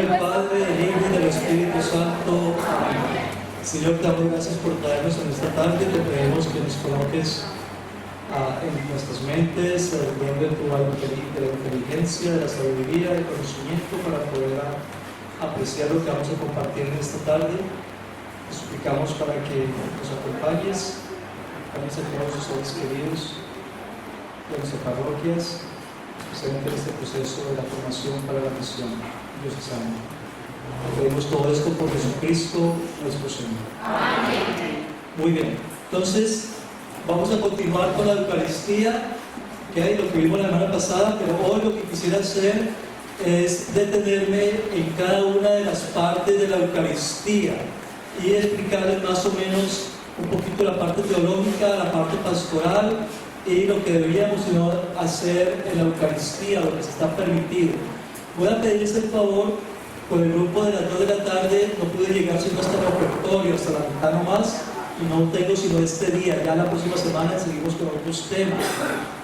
del Padre, del Hijo y del Espíritu Santo. Amén. Señor, te damos gracias por traernos en esta tarde. Te pedimos que nos coloques en nuestras mentes el don de tu alma, de la inteligencia, de la sabiduría, del conocimiento para poder apreciar lo que vamos a compartir en esta tarde. Te suplicamos para que nos acompañes a todos sus seres queridos de nuestras parroquias, especialmente en este proceso de la formación para la misión diocesana. Pedimos todo esto por Jesucristo nuestro Señor. Amén. Muy bien, entonces vamos a continuar con la Eucaristía, ¿okay? Lo que vimos la semana pasada, pero hoy lo que quisiera hacer es detenerme en cada una de las partes de la Eucaristía y explicarles más o menos un poquito la parte teológica, la parte pastoral y lo que deberíamos hacer en la Eucaristía, lo que se está permitido. Voy a pedirles el favor, con el grupo de las 2 de la tarde no pude llegar sino hasta el repertorio, hasta la mitad nomás, y no tengo sino este día. Ya la próxima semana seguimos con otros temas.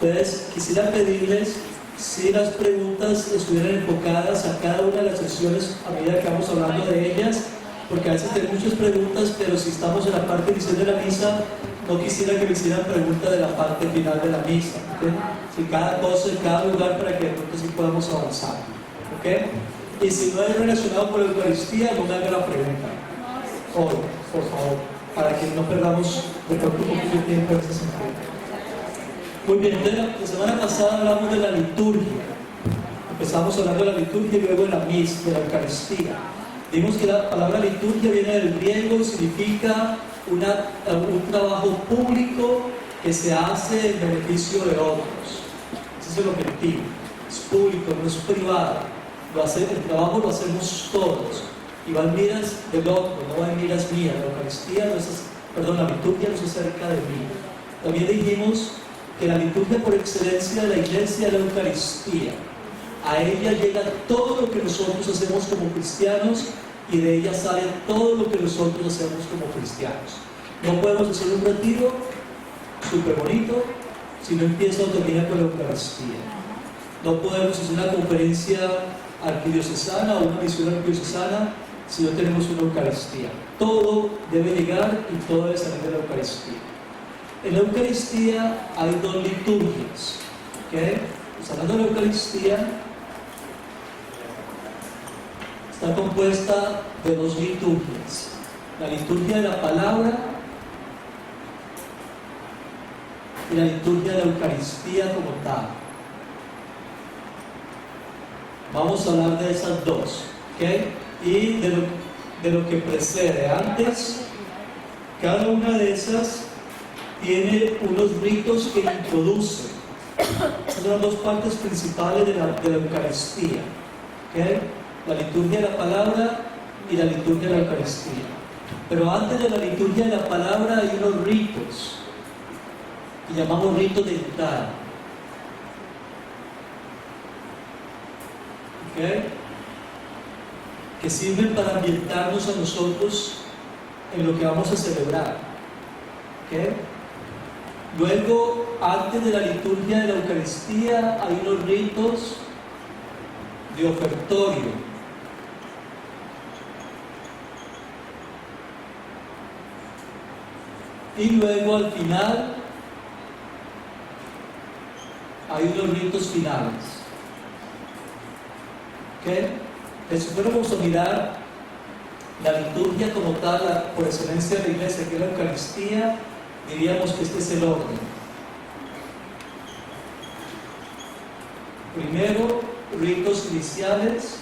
Entonces quisiera pedirles si las preguntas estuvieran enfocadas a cada una de las sesiones a medida que vamos hablando de ellas, porque a veces tengo muchas preguntas, pero si estamos en la parte inicial de la misa, no quisiera que me hicieran preguntas de la parte final de la misa, ¿okay? Si cada cosa en cada lugar para que nosotros sí podamos avanzar, ¿okay? Y si no es relacionado con la Eucaristía, no me haga la pregunta hoy, por favor, para que no perdamos de pronto un poquito de tiempo en ese sentido. Muy bien, entonces la semana pasada hablamos de la liturgia. Empezamos hablando de la liturgia y luego de la misa, de la Eucaristía. Vimos que la palabra liturgia viene del griego y significa un trabajo público que se hace en beneficio de otros. Ese es el objetivo. Es público, no es privado. El trabajo lo hacemos todos. Y va en miras del otro, no va en miras mías. La Eucaristía la liturgia no se acerca de mí. También dijimos que la liturgia por excelencia de la Iglesia es la Eucaristía. A ella llega todo lo que nosotros hacemos como cristianos y de ella sale todo lo que nosotros hacemos como cristianos. No podemos hacer un retiro súper bonito si no empieza o termina con la Eucaristía. No podemos hacer una conferencia arquidiocesana o una misión arquidiocesana si no tenemos una Eucaristía. Todo debe llegar y todo debe salir de la Eucaristía. En la Eucaristía hay 2 liturgias. ¿Okay? Pues hablando de la Eucaristía, está compuesta de 2 liturgias. La liturgia de la palabra y la liturgia de la Eucaristía como tal. Vamos a hablar de esas 2, ¿okay? Y de lo que precede. Antes, cada una de esas tiene unos ritos que introducen. Esas son las 2 partes principales de la Eucaristía, ¿okay? La liturgia de la palabra y la liturgia de la Eucaristía. Pero antes de la liturgia de la palabra hay unos ritos que llamamos ritos de entrada. ¿Okay? Que sirven para ambientarnos a nosotros en lo que vamos a celebrar. ¿Okay? Luego, antes de la liturgia de la Eucaristía hay unos ritos de ofertorio. Y luego al final hay unos ritos finales. ¿Okay? Si fuéramos a mirar la liturgia como tal, por excelencia de la Iglesia, que es la Eucaristía, diríamos que este es el orden. Primero, ritos iniciales.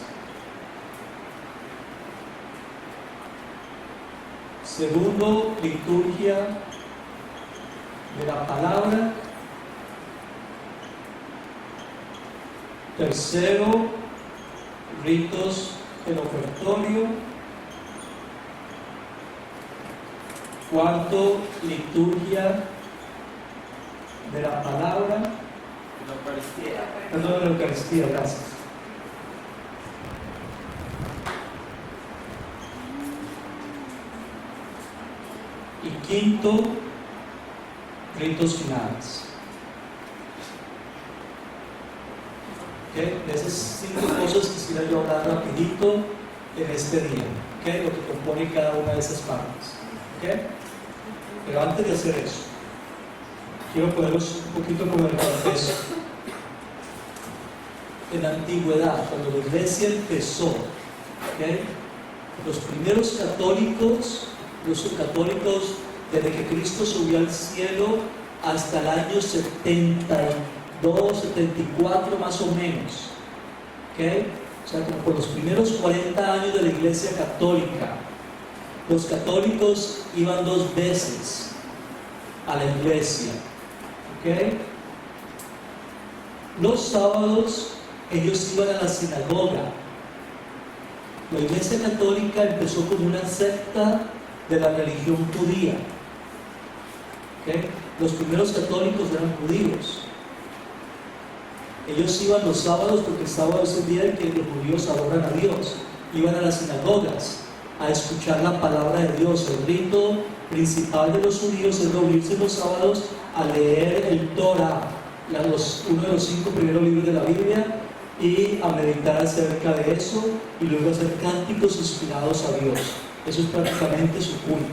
Segundo, liturgia de la palabra. Tercero, ritos del ofertorio. Cuarto, liturgia de la palabra. Perdón, de la Eucaristía, gracias. Y quinto, ritos finales. ¿Okay? De esas 5 cosas quisiera yo hablar rapidito en este día, ¿okay? Lo que compone cada una de esas partes, ¿okay? Pero antes de hacer eso, quiero ponerlos un poquito como el contexto. En la antigüedad, cuando la iglesia empezó, ¿okay? Los primeros católicos, desde que Cristo subió al cielo hasta el año 72, 74 más o menos, ¿okay? O sea, como por los primeros 40 años de la iglesia católica, los católicos iban 2 veces a la iglesia, ¿okay? Los sábados ellos iban a la sinagoga. La iglesia católica empezó como una secta de la religión judía, ¿okay? Los primeros católicos eran judíos. Ellos iban los sábados porque el sábado es el día en que los judíos adoran a Dios. Iban a las sinagogas a escuchar la palabra de Dios. El rito principal de los judíos es reunirse los sábados a leer el Torah, uno de los 5 primeros libros de la Biblia, y a meditar acerca de eso, y luego hacer cánticos inspirados a Dios. Eso es prácticamente su culto.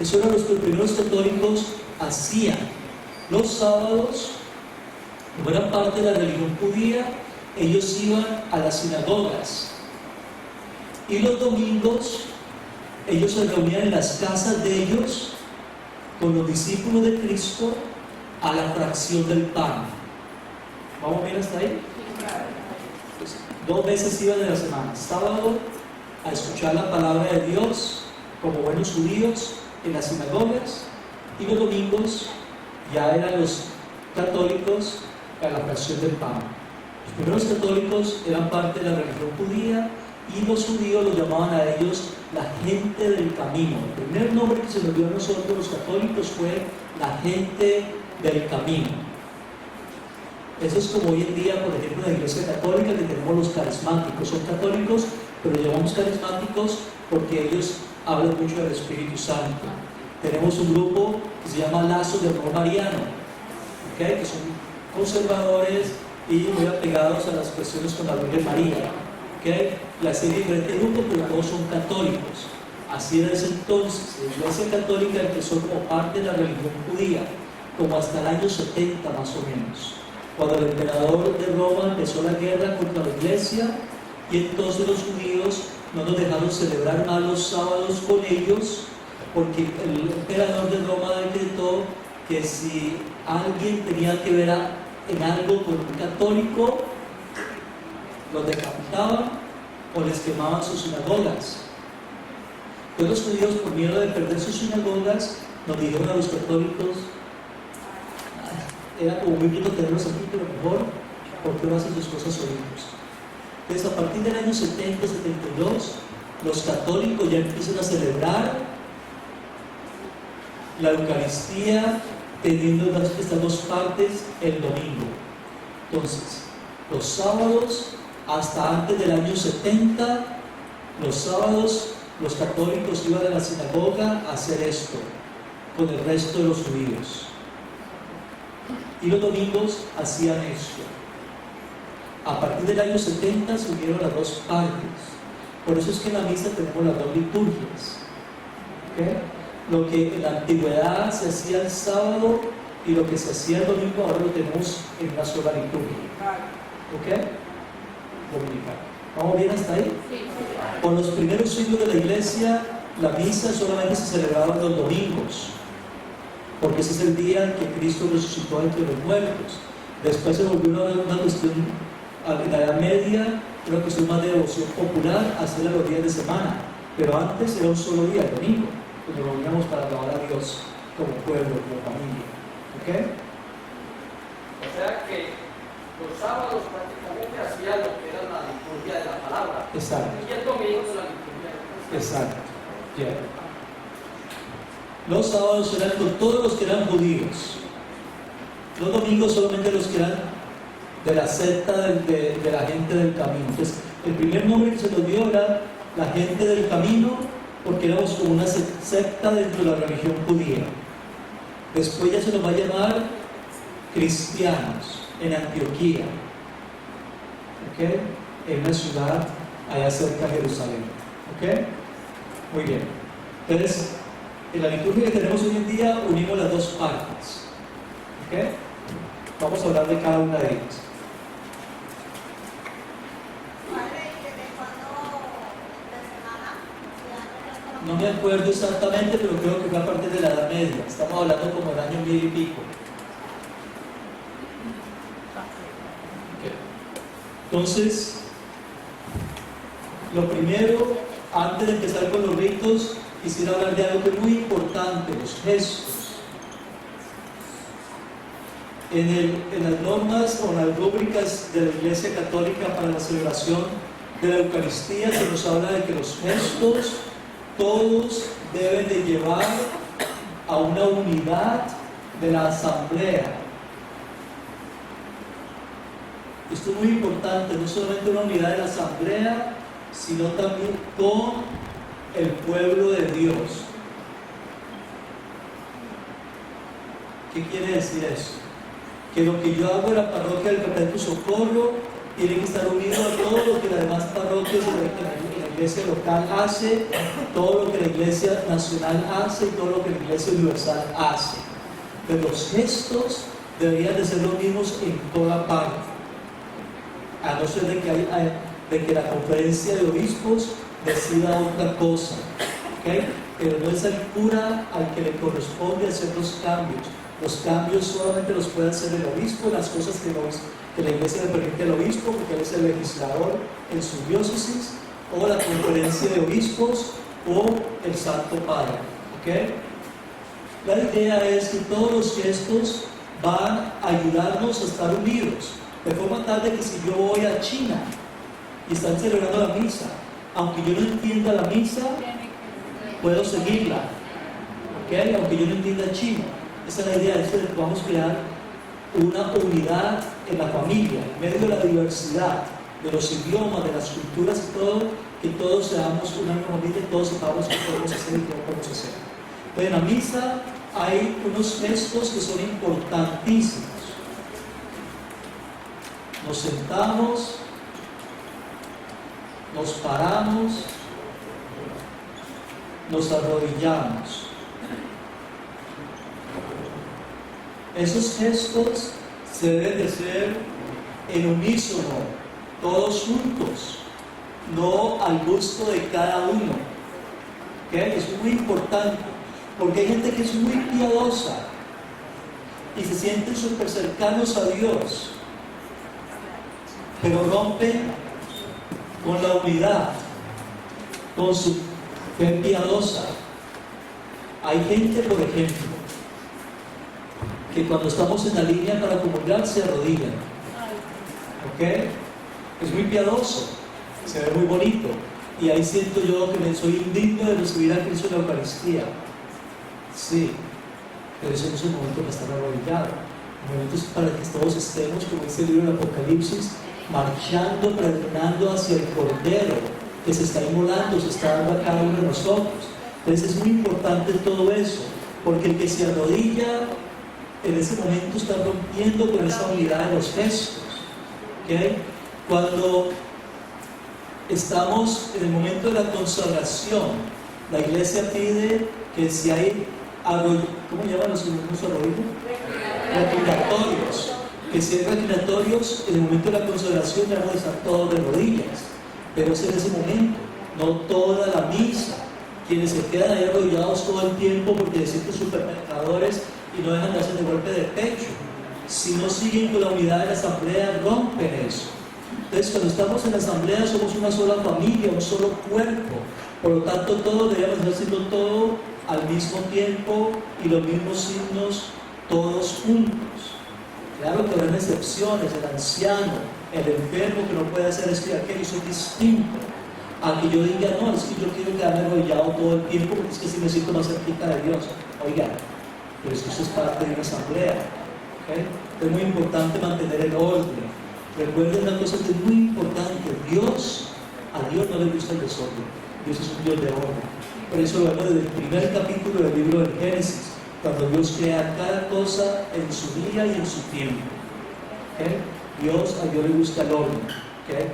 Eso era lo que los primeros católicos hacían. Los sábados, como eran parte de la religión judía, ellos iban a las sinagogas. Y los domingos, ellos se reunían en las casas de ellos con los discípulos de Cristo a la fracción del pan. ¿Vamos bien hasta ahí? Pues, 2 veces iban de la semana. Sábado a escuchar la palabra de Dios como buenos judíos en las sinagogas, y los domingos ya eran los católicos a la fracción del pan. Los primeros católicos eran parte de la religión judía, y los judíos los llamaban a ellos la gente del camino. El primer nombre que se nos dio a nosotros los católicos fue la gente del camino. Eso es como hoy en día, por ejemplo, en la iglesia católica, que tenemos los carismáticos. Son católicos, pero los llamamos carismáticos porque ellos hablan mucho del Espíritu Santo. Tenemos un grupo que se llama Lazos de Amor Mariano, ¿okay? Que son conservadores y muy apegados a las cuestiones con la Virgen María, ¿okay? Y así hay diferentes grupos, pero todos son católicos. Así era ese entonces. La iglesia católica empezó como parte de la religión judía, como hasta el año 70 más o menos, cuando el emperador de Roma empezó la guerra contra la iglesia, y entonces los judíos no nos dejaron celebrar más los sábados con ellos, porque el emperador de Roma decretó que si alguien tenía que ver en algo con un católico, los decapitaban o les quemaban sus sinagogas. Entonces los judíos, por miedo de perder sus sinagogas, nos dijeron a los católicos: era como muy lindo tenerlos aquí, pero mejor, porque no hacen sus cosas solitos. Entonces, a partir del año 70-72, los católicos ya empiezan a celebrar la Eucaristía, teniendo estas 2 partes el domingo. Entonces, los sábados, hasta antes del año 70, los sábados los católicos iban a la sinagoga a hacer esto con el resto de los judíos. Y los domingos hacían esto. A partir del año 70 se unieron las 2 partes. Por eso es que en la misa tenemos las 2 liturgias, ¿okay? Lo que en la antigüedad se hacía el sábado y lo que se hacía el domingo, ahora lo tenemos en una sola liturgia, ¿ok? Dominical. ¿Vamos bien hasta ahí? Por los primeros siglos de la iglesia, la misa solamente se celebraba los domingos, porque ese es el día en que Cristo resucitó entre los muertos. Después se volvió una cuestión, en la Edad Media, una cuestión más de devoción popular, hacerla los días de semana. Pero antes era un solo día, el domingo, cuando nos reuníamos para alabar a Dios como pueblo, como familia. ¿Ok? O sea que los sábados prácticamente hacían lo que era la liturgia de la palabra. Exacto. Y el domingo la liturgia de la palabra. Exacto. Yeah. Los sábados eran con todos los que eran judíos. Los domingos solamente los que eran de la secta de la gente del camino. Entonces, el primer nombre que se nos dio era la gente del camino, porque éramos como una secta dentro de la religión judía. Después ya se nos va a llamar cristianos en Antioquía, ¿ok? En una ciudad allá cerca de Jerusalén. ¿Ok? Muy bien. Entonces, en la liturgia que tenemos hoy en día unimos las dos partes. ¿Ok? Vamos a hablar de cada una de ellas. No me acuerdo exactamente, pero creo que fue a partir de la Edad Media. Estamos hablando como del año 1000 y pico. Okay. Entonces, lo primero, antes de empezar con los ritos, quisiera hablar de algo que es muy importante, los gestos. En las normas o las rúbricas de la Iglesia Católica para la celebración de la Eucaristía se nos habla de que los gestos todos deben de llevar a una unidad de la asamblea. Esto es muy importante, no solamente una unidad de la asamblea, sino también con el pueblo de Dios. ¿Qué quiere decir eso? Que lo que yo hago en la parroquia del Perpetuo Socorro tiene que estar unido a todo lo que las demás parroquias de la iglesia local hace, todo lo que la iglesia nacional hace y todo lo que la iglesia universal hace. Pero los gestos deberían de ser los mismos en toda parte, a no ser de que la conferencia de obispos decida otra cosa, ¿okay? Pero no es el cura al que le corresponde hacer los cambios. Los cambios solamente los puede hacer el obispo, las cosas que la iglesia le permite al obispo, porque él es el legislador en su diócesis, o la conferencia de obispos, o el Santo Padre. ¿Okay? La idea es que todos los gestos van a ayudarnos a estar unidos, de forma tal de que si yo voy a China y están celebrando la misa, aunque yo no entienda la misa, puedo seguirla, ¿okay? Aunque yo no entienda chino. Esa es la idea, es que vamos a crear una unidad en la familia, en medio de la diversidad, de los idiomas, de las culturas y todo, que todos seamos una misma familia y todos sepamos qué podemos hacer y qué no podemos hacer. Pero en la misa hay unos gestos que son importantísimos. Nos sentamos, nos paramos, nos arrodillamos. Esos gestos se deben de hacer en unísono, todos juntos, no al gusto de cada uno. ¿Okay? Es muy importante, porque hay gente que es muy piadosa y se sienten súper cercanos a Dios, pero rompen con la unidad, con su fe piadosa. Hay gente, por ejemplo, que cuando estamos en la línea para comulgar se arrodillan. ¿Ok? Es muy piadoso, se ve muy bonito. Y ahí siento yo que me soy indigno de recibir a Cristo en la Eucaristía. Sí, pero eso no es el momento para estar arrodillado. El momento es para que todos estemos, como dice el libro del Apocalipsis, marchando, pregonando hacia el Cordero que se está inmolando, se está dando a cada uno de nosotros. Entonces es muy importante todo eso, porque el que se arrodilla en ese momento está rompiendo con esa unidad de los gestos. ¿Okay? Cuando estamos en el momento de la consagración, la iglesia pide que si hay ¿cómo llaman los arrodillos? Reclinatorios. Que si hay reclinatorios, en el momento de la consagración debemos estar todos de rodillas. Pero es en ese momento, no toda la misa. Quienes se quedan ahí arrodillados todo el tiempo porque se sienten superpecadores y no dejan de hacer de golpe de pecho. Si no siguen con la unidad de la asamblea, rompen eso. Entonces, cuando estamos en la asamblea, somos una sola familia, un solo cuerpo. Por lo tanto, todos deberíamos estar haciendo todo al mismo tiempo y los mismos signos, todos juntos. Claro que habrá excepciones, el anciano, el enfermo que no puede hacer esto y aquello, eso es distinto. A que yo diga, no, es que yo quiero quedarme arrodillado todo el tiempo porque es que si me siento más cerquita de Dios. Oiga, pero es que eso es parte de una asamblea. ¿Okay? Es muy importante mantener el orden. Recuerden una cosa que es muy importante: a Dios no le gusta el desorden. Dios es un Dios de orden. Por eso lo vemos desde el primer capítulo del libro del Génesis, cuando Dios crea cada cosa en su día y en su tiempo. ¿Okay? A Dios le gusta el orden. ¿Okay?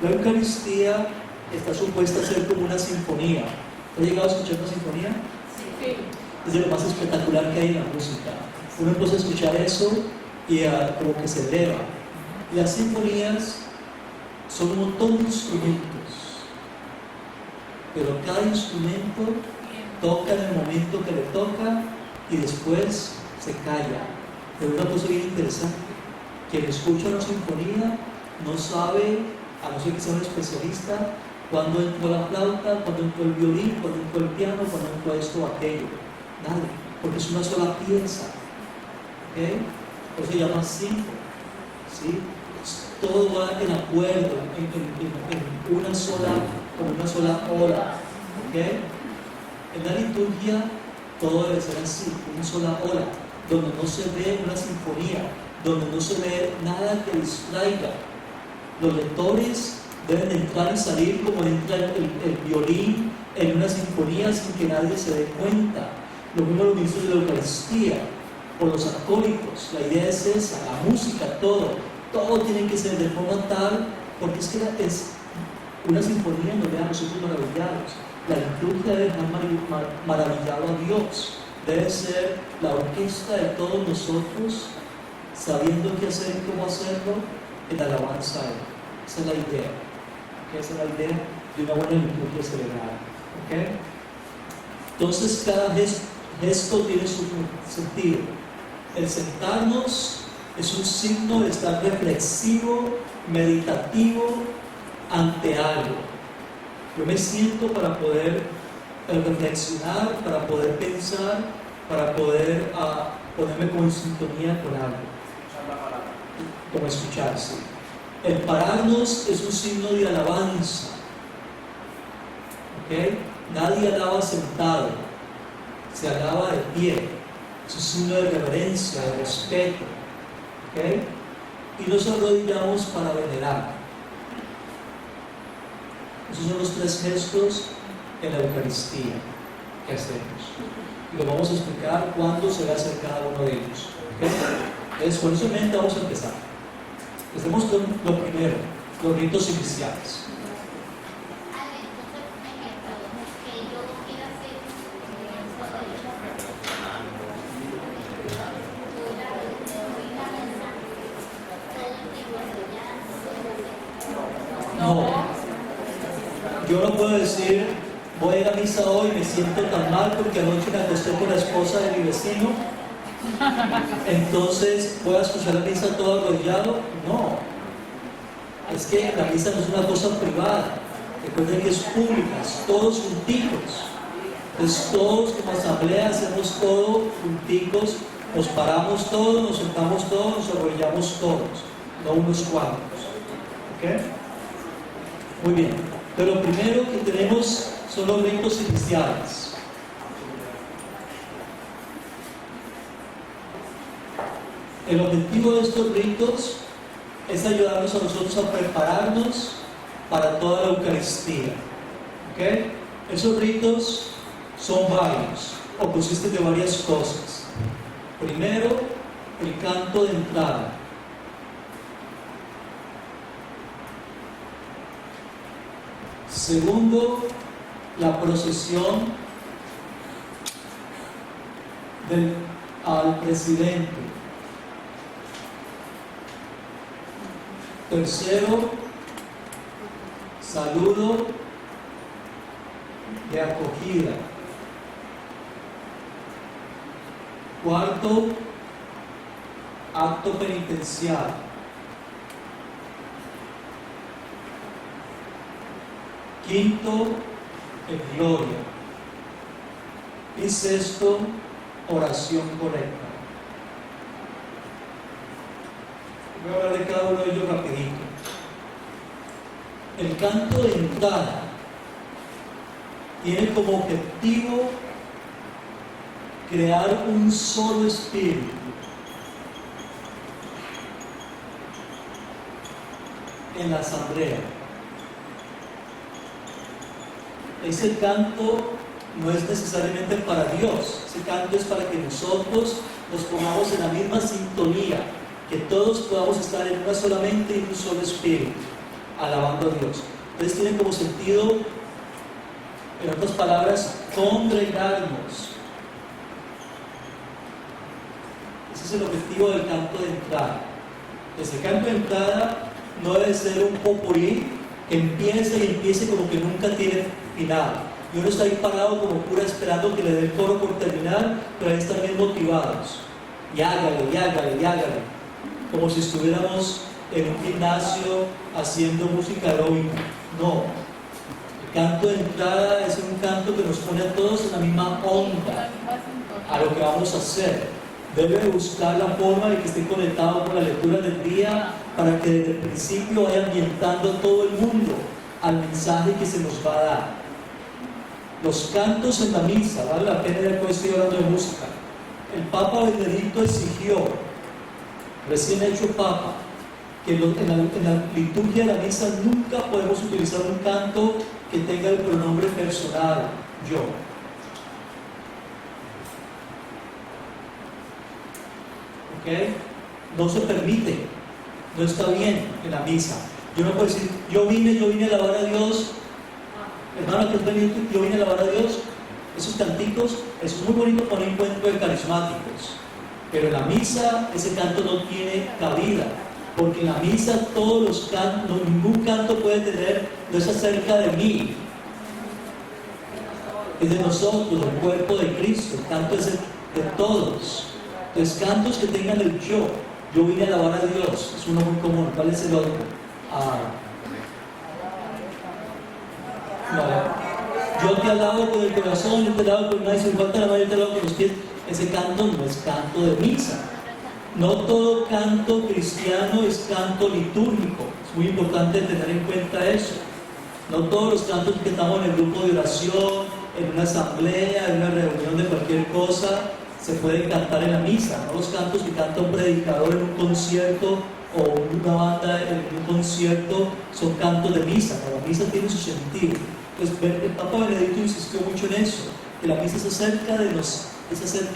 La Eucaristía está supuesta a ser como una sinfonía. ¿Has llegado a escuchar una sinfonía? Sí. Es de lo más espectacular que hay en la música. Uno empieza a escuchar eso y como que se eleva. Las sinfonías son un montón de instrumentos, pero cada instrumento toca en el momento que le toca y después se calla. Pero una cosa bien interesante, quien escucha una sinfonía no sabe, a no ser que sea un especialista, cuándo entró la flauta, cuándo entró el violín, cuándo entró el piano, cuándo entró esto o aquello. Nada, porque es una sola pieza. ¿Okay? Por eso se llama sinfonía. ¿Sí? Todo va en acuerdo, en una sola hora. ¿Okay? En la liturgia todo debe ser así, una sola hora, donde no se ve una sinfonía, donde no se ve nada que distraiga. Los lectores deben entrar y salir como entra el violín en una sinfonía sin que nadie se dé cuenta. Lo mismo los ministros de la Eucaristía o los acólitos. La idea es esa, la música, todo tiene que ser de forma tal, porque es que es una sinfonía nos deja a nosotros maravillados. La liturgia debe dejar maravillado a Dios. Debe ser la orquesta de todos nosotros, sabiendo qué hacer y cómo hacerlo, en alabanza a Él. Esa es la idea. ¿Okay? Esa es la idea de una buena liturgia celebrada. ¿Okay? Entonces cada gesto tiene su sentido. El sentarnos es un signo de estar reflexivo, meditativo ante algo. Yo me siento para poder reflexionar, para poder pensar, para poder ponerme como en sintonía con algo. Como escucharse. El pararnos es un signo de alabanza. ¿Okay? Nadie alaba sentado, se alaba de pie. Es un signo de reverencia, de respeto. ¿Okay? Y nos arrodillamos para venerar. Esos son los tres gestos en la Eucaristía que hacemos. Y lo vamos a explicar cuándo se va a hacer cada uno de ellos. ¿Okay? Entonces, con eso en mente vamos a empezar. Empecemos con lo primero, los ritos iniciales. No, yo no puedo decir, voy a ir a misa hoy, me siento tan mal porque anoche me acosté con la esposa de mi vecino, entonces voy a escuchar la misa todo arrodillado. No, es que la misa no es una cosa privada, recuerden que es pública, todos junticos. Entonces todos como asamblea hacemos todo junticos, nos paramos todos, nos sentamos todos, nos arrodillamos todos, no unos cuantos. ¿Ok? Muy bien, pero lo primero que tenemos son los ritos iniciales. El objetivo de estos ritos es ayudarnos a nosotros a prepararnos para toda la Eucaristía. ¿Okay? Esos ritos son varios, o consisten de varias cosas. Primero, el canto de entrada. Segundo, la procesión al presidente. Tercero, saludo de acogida. Cuarto, acto penitencial. Quinto, en gloria. Y sexto, oración correcta. Voy a hablar de cada uno de ellos rapidito. El canto de entrada tiene como objetivo crear un solo espíritu. En la asamblea. Ese canto no es necesariamente para Dios, ese canto es para que nosotros nos pongamos en la misma sintonía, que todos podamos estar en una sola mente y en un solo espíritu, alabando a Dios. Entonces tiene como sentido, en otras palabras, congregarnos. Ese es el objetivo del canto de entrada. Entonces el canto de entrada no debe ser un popurrí que empiece y empiece como que nunca tiene final. Y uno está ahí parado como cura esperando que le dé el coro por terminar, pero ahí están bien motivados. Y hágale, y hágale, y hágale. Como si estuviéramos en un gimnasio haciendo música aeróbica. No. El canto de entrada es un canto que nos pone a todos en la misma onda a lo que vamos a hacer. Debe buscar la forma de que esté conectado con la lectura del día para que desde el principio vaya ambientando a todo el mundo al mensaje que se nos va a dar. Los cantos en la misa, vale la pena, después estoy hablando de música. El Papa Benedicto exigió, recién hecho Papa, que en la liturgia de la misa nunca podemos utilizar un canto que tenga el pronombre personal, yo. ¿Ok? No se permite, no está bien en la misa. Yo no puedo decir, yo vine a alabar a Dios, hermano, yo vine a alabar a Dios. Esos canticos es muy bonito para un encuentro de carismáticos, pero en la misa ese canto no tiene cabida, porque en la misa todos los cantos, ningún canto puede tener, no es acerca de mí, es de nosotros, del cuerpo de Cristo. El canto es de todos. Entonces, cantos que tengan el yo vine a alabar a Dios, es uno muy común. ¿Cuál es el otro? Yo te alabo con el corazón, yo te alabo con una y sin falta la mano, yo te alabo con los pies. Ese canto no es canto de misa. No todo canto cristiano es canto litúrgico. Es muy importante tener en cuenta eso. No todos los cantos que estamos en el grupo de oración, en una asamblea, en una reunión de cualquier cosa, se pueden cantar en la misa. No los cantos que canta un predicador en un concierto o una banda en un concierto son cantos de misa. La misa tiene su sentido. Pues el Papa Benedicto insistió mucho en eso, que la misa es acerca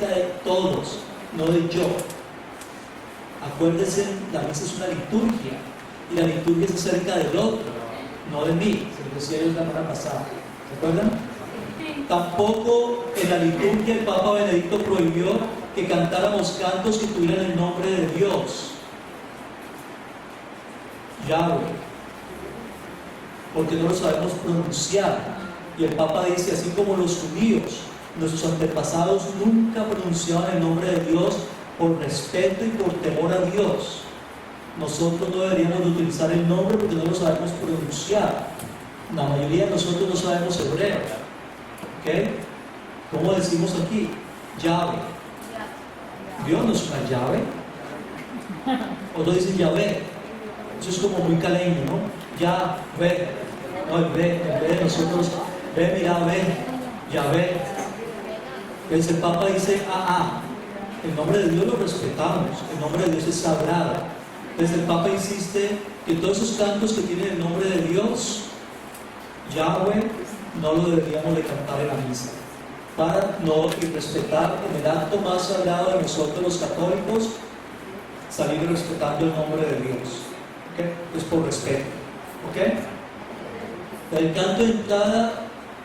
de todos, no de yo. Acuérdense, la misa es una liturgia, y la liturgia es acerca del otro, no de mí, se lo decía yo la semana pasada. ¿Se acuerdan? Tampoco en la liturgia el Papa Benedicto prohibió que cantáramos cantos que tuvieran el nombre de Dios, Yahweh, porque no lo sabemos pronunciar. Y el Papa dice, así como los judíos, nuestros antepasados nunca pronunciaban el nombre de Dios por respeto y por temor a Dios, nosotros no deberíamos de utilizar el nombre porque no lo sabemos pronunciar. La mayoría de nosotros no sabemos hebreo. ¿Ok? ¿Cómo decimos aquí? Llave. Dios no es una llave. Otros dicen Yahvé. Eso es como muy caleño, ¿no? Ya, ve. No, en vez de nosotros, ve, mira, ve. Ya ve. Entonces el Papa dice, el nombre de Dios lo respetamos, el nombre de Dios es sagrado. Entonces el Papa insiste que todos esos cantos que tienen el nombre de Dios, Yahweh, no lo deberíamos de cantar en la misa, para no respetar en el acto más sagrado de nosotros los católicos, salir respetando el nombre de Dios. ¿Okay? Es por respeto. ¿Okay? El canto de entrada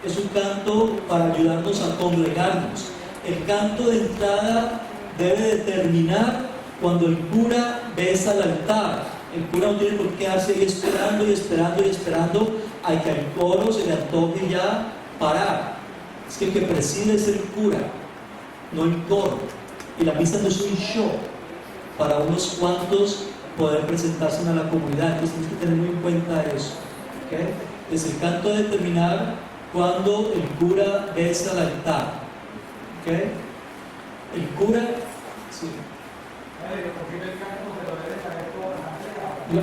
es un canto para ayudarnos a congregarnos. El canto de entrada debe de terminar cuando el cura besa el altar. El cura no tiene por qué quedarse ahí esperando y esperando y esperando a que al coro se le antoje ya parar. Es que el que preside es el cura, no el coro. Y la misa no es un show para unos cuantos poder presentarse a la comunidad. Entonces tienes que tener muy en cuenta eso. ¿Okay? Entonces el canto debe terminar cuando el cura besa el altar. ¿Okay? El cura, sí.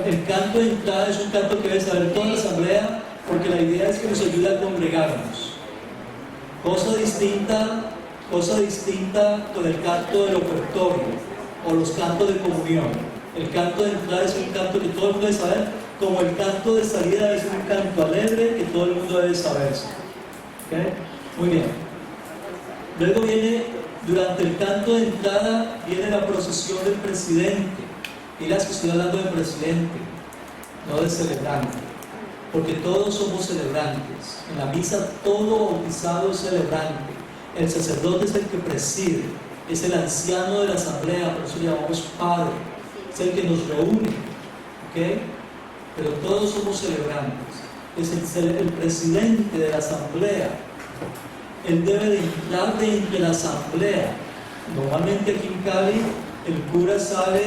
El canto de entrada es un canto que debe saber toda la asamblea, porque la idea es que nos ayude a congregarnos. Cosa distinta con el canto del ofertorio o los cantos de comunión. El canto de entrada es un canto que todo el mundo debe saber, como el canto de salida es un canto alegre que todo el mundo debe saberse. ¿Okay? Muy bien. Luego viene, durante el canto de entrada, viene la procesión del presidente. Y las que estoy hablando del presidente, no del celebrante. porque todos somos celebrantes. En la misa todo bautizado es celebrante. El sacerdote es el que preside, es el anciano de la asamblea, por eso le llamamos padre, es el que nos reúne, ¿ok? Pero todos somos celebrantes. Es el presidente de la asamblea. Él debe de entrar dentro de la asamblea. Normalmente aquí en Cali el cura sale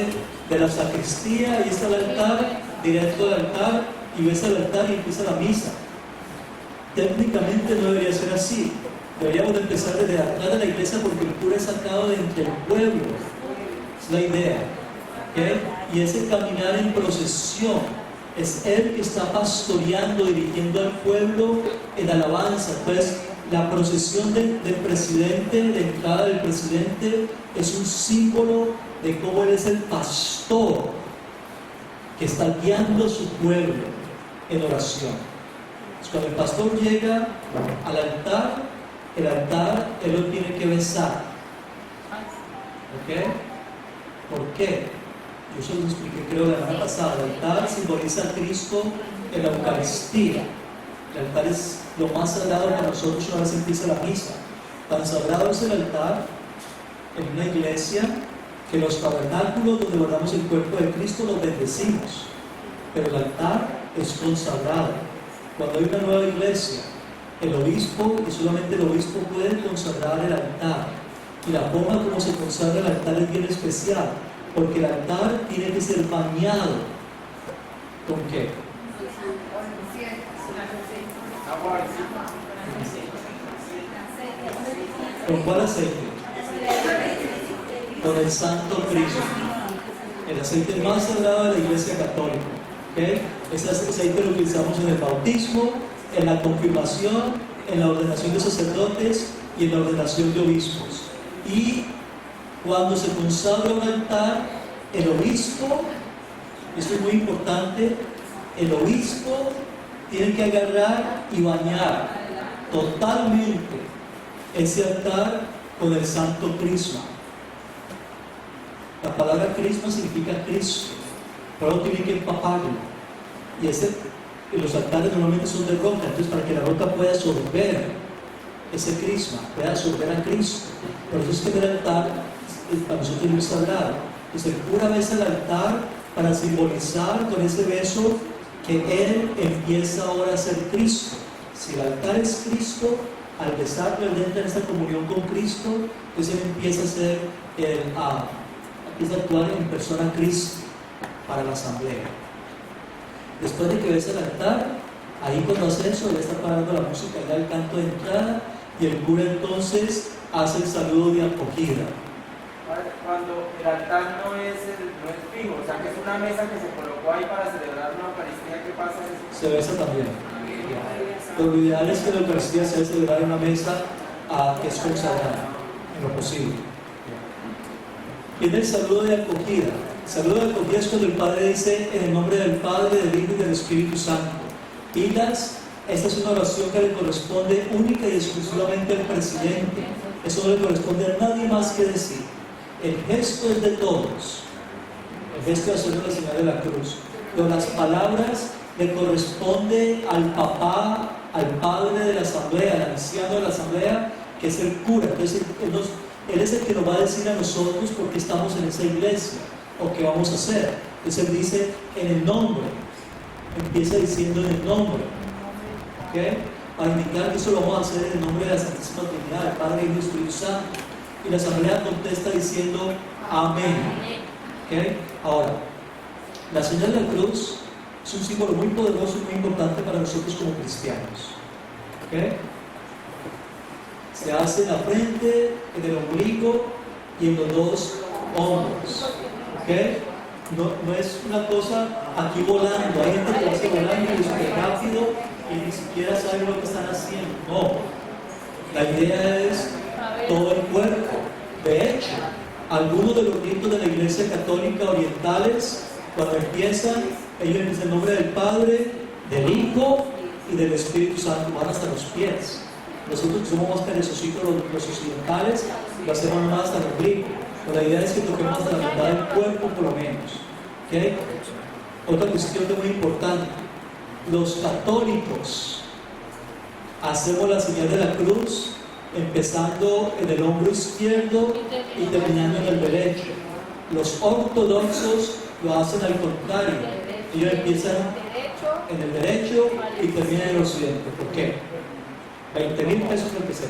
de la sacristía y está al altar, directo al altar, y ves al altar y empieza la misa. Técnicamente no debería ser así. Deberíamos de empezar desde atrás de la iglesia porque el cura es sacado de entre el pueblo. Es la idea, ¿okay? Y ese caminar en procesión es él que está pastoreando, dirigiendo al pueblo en alabanza. Entonces, la procesión del presidente, de entrada del presidente, es un símbolo de cómo él es el pastor que está guiando a su pueblo en oración. Entonces, cuando el pastor llega al altar, el altar él lo tiene que besar. ¿Ok? ¿Por qué? Yo se lo expliqué creo la semana pasada. El altar simboliza a Cristo en la Eucaristía. El altar es lo más sagrado para nosotros una vez empieza la misa. Tan sagrado es el altar en una iglesia que los tabernáculos donde guardamos el cuerpo de Cristo los bendecimos. Pero el altar es consagrado. Cuando hay una nueva iglesia, el obispo, y solamente el obispo puede consagrar el altar. Y la forma como se consagra el altar es bien especial, porque el altar tiene que ser bañado. ¿Con qué? ¿Con cuál aceite? Con el Santo Crisma, el aceite más sagrado de la Iglesia Católica. ¿Okay? Ese aceite lo utilizamos en el bautismo, en la confirmación, en la ordenación de sacerdotes y en la ordenación de obispos. Y cuando se consagra un altar, el obispo, esto es muy importante, el obispo tiene que agarrar y bañar totalmente ese altar con el Santo Crisma. La palabra crisma significa Cristo, pero tiene que empaparlo. Y los altares normalmente son de roca, entonces para que la roca pueda absorber ese crisma, pueda absorber a Cristo. Por eso es que el altar para nosotros es muy sagrado. Entonces el cura besa el altar para simbolizar con ese beso que él empieza ahora a ser Cristo. Si el altar es Cristo, al besarlo él entra en esa comunión con Cristo, entonces él empieza a ser empieza a actuar en persona Cristo para la asamblea. Después de que besa el altar, ahí cuando hace eso, él está parando la música, da el canto de entrada y el cura entonces hace el saludo de acogida. Cuando el altar no es fijo, o sea que es una mesa que se colocó ahí para celebrar una Eucaristía, ¿qué pasa? Se besa también. Lo ideal es que la Eucaristía sea celebrar en una mesa que es consagrada, en lo posible. Viene el saludo de acogida. El saludo de acogida es cuando el Padre dice en el nombre del Padre, del Hijo y del Espíritu Santo. Esta es una oración que le corresponde única y exclusivamente al presidente. Eso no le corresponde a nadie más que decir. El gesto es de todos. El gesto de hacer la señal de la cruz. Pero las palabras le corresponde al papá, al padre de la asamblea, al anciano de la asamblea, que es el cura. Entonces, él es el que nos va a decir a nosotros por qué estamos en esa iglesia o qué vamos a hacer. Entonces él dice en el nombre, empieza diciendo en el nombre, ¿okay? Para indicar que eso lo vamos a hacer en el nombre de la Santísima Trinidad, el Padre, Hijo y Espíritu Santo. Y la asamblea contesta diciendo amén. ¿Okay? Ahora, la señal de la cruz es un símbolo muy poderoso y muy importante para nosotros como cristianos. ¿Okay? Se hace en la frente, en el ombligo y en los dos hombros. ¿Okay? No es una cosa aquí volando. Hay gente que lo hace volando y súper rápido y ni siquiera sabe lo que están haciendo. No. La idea es todo el cuerpo. De hecho, algunos de los ritos de la Iglesia Católica orientales, cuando empiezan, ellos dicen el nombre del Padre, del Hijo y del Espíritu Santo, van hasta los pies. Nosotros que somos más perezositos los occidentales, lo hacemos más hasta el ombligo. Pero la idea es que toquemos hasta la mitad del cuerpo por lo menos. ¿Okay? Otra cuestión muy importante. los católicos hacemos la señal de la cruz empezando en el hombro izquierdo y terminando en el derecho. Los ortodoxos lo hacen al contrario. Ellos empiezan en el derecho y terminan en el occidente. ¿Por qué? 20,000 pesos lo que sea.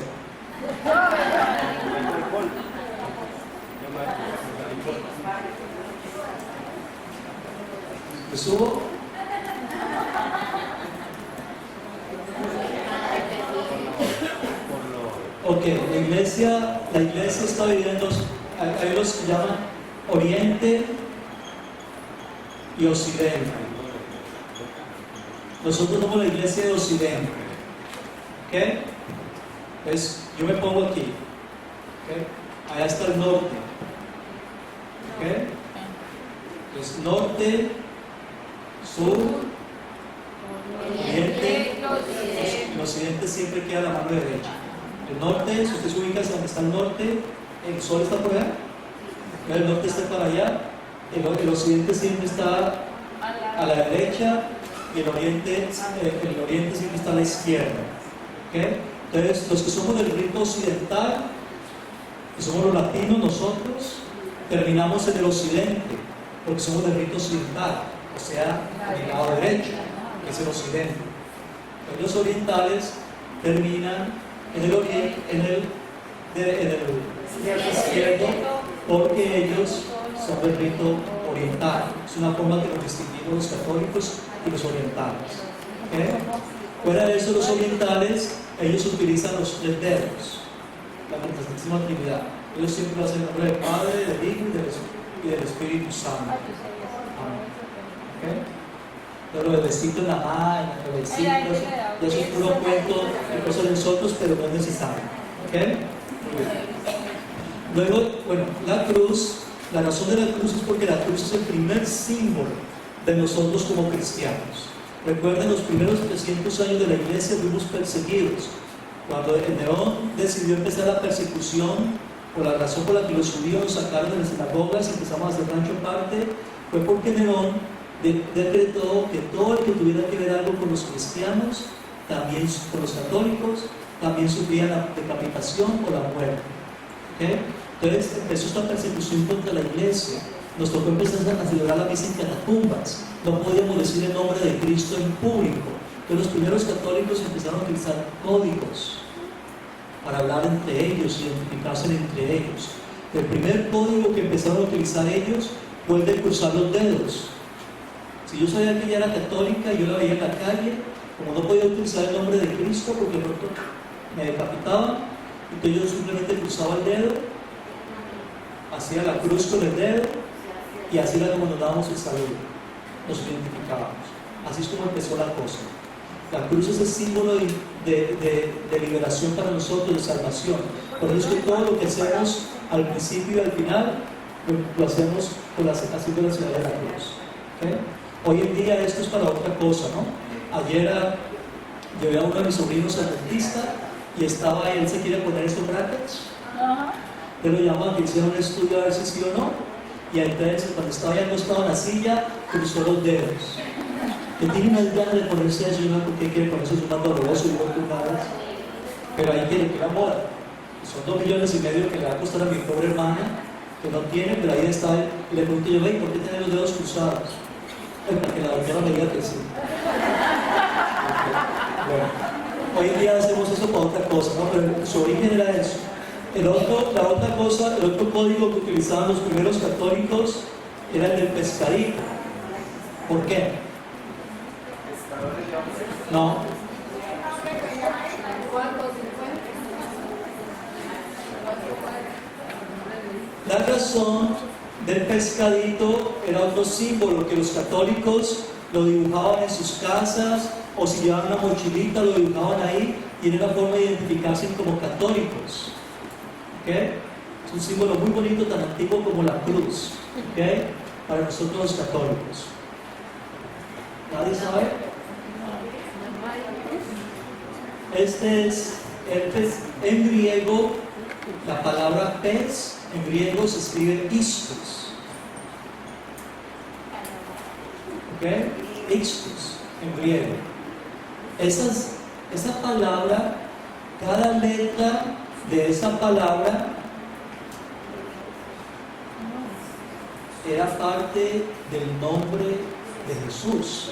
¿Me subo? Ok, la iglesia está dividida en dos. Hay los que llaman Oriente y Occidente. Nosotros somos la iglesia de Occidente. ¿Ok? Entonces, yo me pongo aquí. ¿Ok? Allá está el norte. ¿Ok? Entonces, norte, sur, oriente. El occidente siempre queda a la mano derecha. El norte, si usted se ubica hacia donde está el norte, el sol está por allá. El norte está para allá. El occidente siempre está a la derecha. Y el oriente siempre está a la izquierda. ¿Okay? Entonces, los que somos del rito occidental, que somos los latinos, nosotros terminamos en el occidente, porque somos del rito occidental, o sea, en el lado derecho, que es el occidente. Entonces, los orientales terminan en el izquierdo, porque ellos son del rito oriental. Es una forma que nos distinguimos los católicos y los orientales. ¿Okay? Fuera de eso, los orientales, ellos utilizan los 3 dedos, la Santísima Trinidad. Ellos siempre lo hacen en nombre del Padre, del Hijo y del Espíritu Santo. ¿Okay? Pero el besito en la mano, el besito, y eso es puro cuento que pasa de nosotros, pero no es necesario. ¿Okay? Luego, bueno, la cruz, la razón de la cruz es porque la cruz es el primer símbolo de nosotros como cristianos. Recuerden, los primeros 300 años de la iglesia fuimos perseguidos. Cuando Nerón decidió empezar la persecución, por la razón por la que los judíos nos sacaron de las sinagogas y empezamos a hacer rancho aparte, fue porque Nerón decretó que todo el que tuviera que ver algo con los cristianos, también con los católicos, también sufría la decapitación o la muerte. ¿Okay? Entonces empezó esta persecución contra la iglesia. Nos tocó empezar a celebrar la misa en catacumbas. No podíamos decir el nombre de Cristo en público. Entonces los primeros católicos empezaron a utilizar códigos para hablar entre ellos, identificarse entre ellos. El primer código que empezaron a utilizar ellos fue el de cruzar los dedos. Si yo sabía que ella era católica y yo la veía en la calle, como no podía utilizar el nombre de Cristo porque pronto me decapitaban, entonces yo simplemente cruzaba el dedo, hacía la cruz con el dedo y así era como nos dábamos el saludo, nos identificábamos. Así es como empezó la cosa. La cruz es el símbolo de liberación para nosotros, de salvación. Por eso es que todo lo que hacemos al principio y al final lo hacemos haciendo la señal de la cruz. ¿Okay? Hoy en día esto es para otra cosa, ¿no? Ayer llevé a uno de mis sobrinos al dentista y estaba ahí, él se quiere poner estos brackets. Yo lo llamaban que hicieron un estudio a ver si sí o no. Y entonces, cuando estaba ahí acostado en la silla, cruzó los dedos. Que tiene unas ganas de ponerse eso, y no, porque quiere ponerse su más doloroso y no nada. Pero ahí quiere que la moda. Son 2,5 millones que le va a costar a mi pobre hermana, que no tiene, pero ahí está él. Y le pregunté yo, ¿por qué tiene los dedos cruzados? Para que la doctora me diga que sí. Bueno, hoy en día hacemos eso para otra cosa, ¿no? Pero su origen era eso. El otro código que utilizaban los primeros católicos era el del pescadito. ¿Por qué? No. La razón del pescadito era otro símbolo que los católicos lo dibujaban en sus casas, o si llevaban una mochilita lo dibujaban ahí, y era una forma de identificarse como católicos. ¿Okay? Es un símbolo muy bonito, tan antiguo como la cruz. ¿Okay? Para nosotros los católicos. ¿Nadie sabe? En griego, la palabra pez, en griego se escribe istos. ¿Ok? Istos. en griego. Esa palabra, cada letra de esa palabra era parte del nombre de Jesús.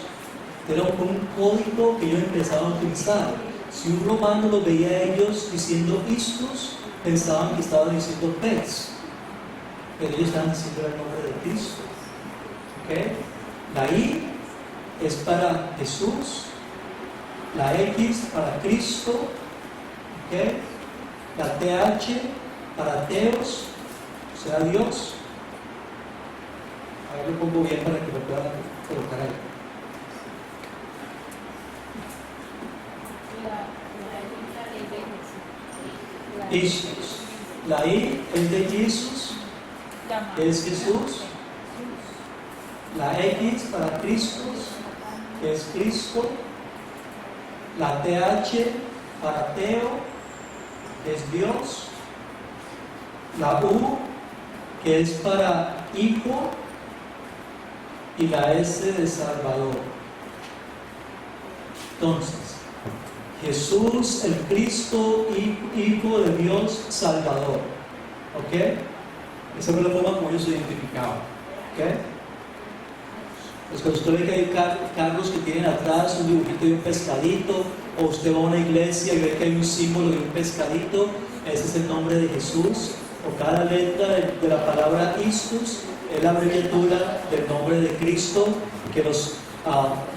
Era un código que ellos empezaban a utilizar. Si un romano lo veía a ellos diciendo Istus, pensaban que estaban diciendo Pez, pero ellos estaban diciendo el nombre de Cristo. ¿Okay? La I es para Jesús, la X para Cristo, ¿okay? La TH para Teos, o sea Dios. Ahí lo pongo bien para que lo puedan colocar ahí. Jesús. La I es de Jesús, es Jesús. La X para Cristo, que es Cristo. La TH para Teo, que es Dios. La U, que es para Hijo. Y la S de Salvador. Entonces, Jesús, el Cristo, Hijo de Dios, Salvador. ¿Ok? Esa fue la forma como ellos se identificaban. ¿Ok? Pues cuando usted ve que hay carros que tienen atrás un dibujito de un pescadito, o usted va a una iglesia y ve que hay un símbolo de un pescadito, ese es el nombre de Jesús. O cada letra de la palabra Istus es la abreviatura del nombre de Cristo que los